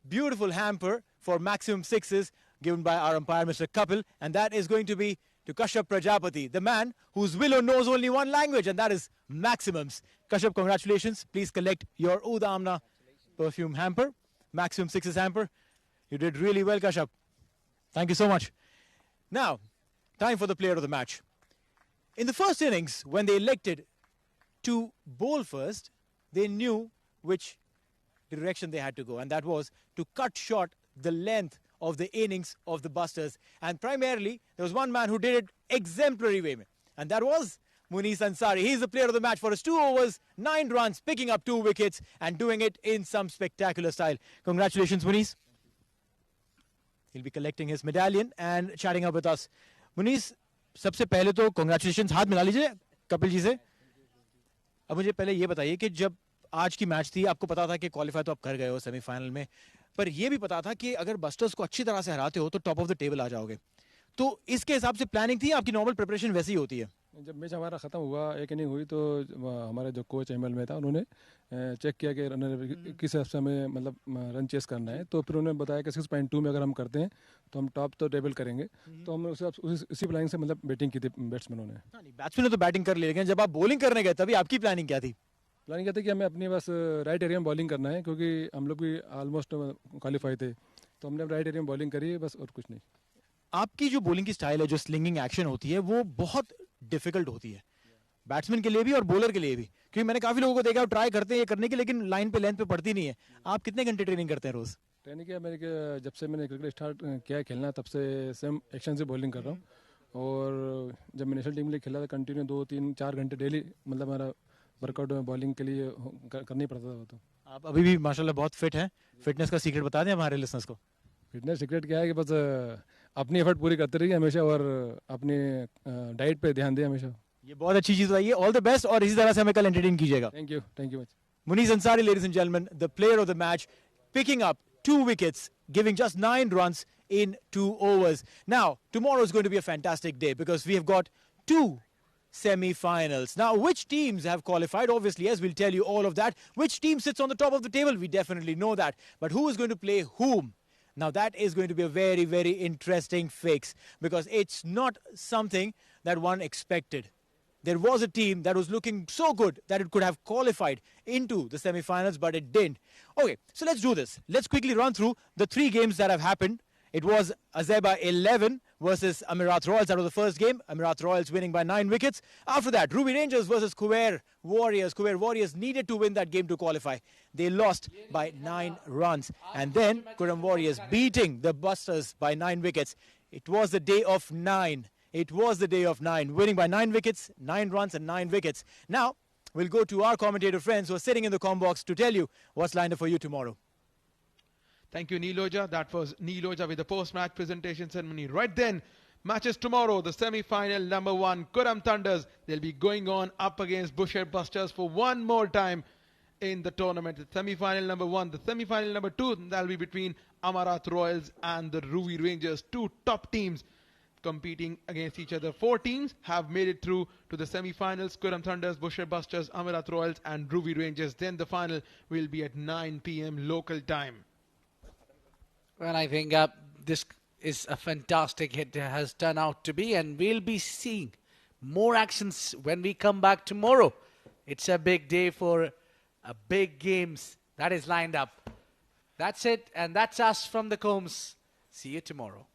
beautiful hamper for maximum sixes given by our umpire, Mr. Kapil. And that is going to be to Kashyap Prajapati, the man whose willow knows only one language, and that is maximums. Kashyap, congratulations. Please collect your Oud Amna perfume hamper, maximum sixes hamper. You did really well, Kashyap. Thank you so much. Now, time for the player of the match. In the first innings, when they elected to bowl first, they knew which direction they had to go, and that was to cut short the length of the innings of the Busters. And primarily, there was one man who did it exemplary way, and that was Munis Ansari. He's the player of the match for his 2 overs, 9 runs, picking up 2 wickets and doing it in some spectacular style. Congratulations, Munis. He'll be collecting his medallion and chatting up with us. Munis, सबसे पहले तो congratulations, हाथ मिला लीजिए कपिल जी से. अब मुझे पहले ये बताइए कि जब आज की मैच थी, आपको पता था कि क्वालिफाई तो आप कर गए हो सेमीफाइनल में, पर ये भी पता था कि अगर बस्टर्स को अच्छी तरह से हराते हो तो टॉप ऑफ द टेबल आ जाओगे. तो इसके हिसाब से प्लानिंग थी, आपकी नॉर्मल प्रिपरेशन वैसी ही होती है? जब मैच हमारा ख़त्म हुआ, एक इनिंग हुई, तो हमारे जो कोच एमएल में था, उन्होंने चेक किया कि रनर किस हिसाब से हमें मतलब रन चेस करना है. तो फिर उन्होंने बताया कि 6.2 में अगर हम करते हैं तो हम टॉप तो टेबल करेंगे. तो हम उसी प्लानिंग से मतलब बैटिंग की थी बैट्समैनों ने. बैट्समैन ने तो बैटिंग कर ली, लेकिन जब आप बॉलिंग करने गए तभी आपकी प्लानिंग क्या थी? प्लानिंग क्या थी कि हमें अपनी बस राइट एरिया में बॉलिंग करना है, क्योंकि हम लोग भी ऑलमोस्ट क्वालिफाई थे. तो हमने राइट एरिया में बॉलिंग करी, बस और कुछ नहीं. आपकी जो बॉलिंग की स्टाइल है, जो स्लिंगिंग एक्शन होती है, वो बहुत डिफिकल्ट होती है बैट्समैन के लिए भी और बॉलर के लिए भी, क्योंकि मैंने काफी लोगों को देखा ट्राई करते हैं ये करने की, लेकिन लाइन पे लेंथ पे पड़ती नहीं है. आप कितने घंटे ट्रेनिंग करते हैं रोज? ट्रेनिंग किया मेरे जब से मैंने क्रिकेट स्टार्ट किया खेलना, तब से सेम एक्शन से बॉलिंग कर रहा हूँ. और जब मैं नेशनल टीम के लिए खेला था, कंटिन्यू 2-3-4 घंटे डेली मतलब हमारा वर्कआउट बॉलिंग के लिए करना ही पड़ता था. तो आप अभी भी माशाल्लाह बहुत फिट हैं. फिटनेस का सीक्रेट बता दें हमारे लिसनर्स को. फिटनेस सीक्रेट क्या है कि बस अपनी एफर्ट पूरी करते रहिए हमेशा, और अपनी डाइट पे ध्यान दें हमेशा. ये बहुत अच्छी चीज बताइए. ऑल द बेस्ट, और इसी तरह से हमें कल एंटरटेन कीजिएगा. Thank you much. Munis Ansari, ladies and gentlemen, the player of the match, picking up 2 wickets, giving just 9 runs in 2 overs. Now, tomorrow is going to be a fantastic day because we have got 2 semi-finals. Now, which teams have qualified? Obviously, yes, we'll tell you all of that. Which team sits on the top of the table? We definitely know that. But who is going to play whom? Now, that is going to be a very, very interesting fix because it's not something that one expected. There was a team that was looking so good that it could have qualified into the semi-finals, but it didn't. Okay, so let's do this. Let's quickly run through the 3 games that have happened. It was Azeba 11 versus Amirat Royals. That was the first game. Amirat Royals winning by 9 wickets. After that, Ruby Rangers versus Qurum Warriors. Qurum Warriors needed to win that game to qualify. They lost by 9 runs. And then Qurum Warriors beating the Busters by 9 wickets. It was the day of 9. It was the day of 9, winning by 9 wickets, 9 runs and 9 wickets. Now, we'll go to our commentator friends who are sitting in the comm box to tell you what's lined up for you tomorrow. Thank you, Neeloja. That was Neeloja with the post-match presentation ceremony. Right then, matches tomorrow, the semi-final number 1, Qurum Thunders. They'll be going on up against BousherBusters for one more time in the tournament. The semi-final number 1, the semi-final number 2, that'll be between Amarat Royals and the Ruby Rangers, 2 top teams competing against each other. 4 teams have made it through to the semi-finals: Qurum Thunders, BousherBusters, Amarat Royals and Ruby Rangers. Then the final will be at 9 p.m. local time. Well, I think this is a fantastic hit it has turned out to be, and we'll be seeing more actions when we come back tomorrow. It's a big day for big games that is lined up. That's it, and that's us from the Combs. See you tomorrow.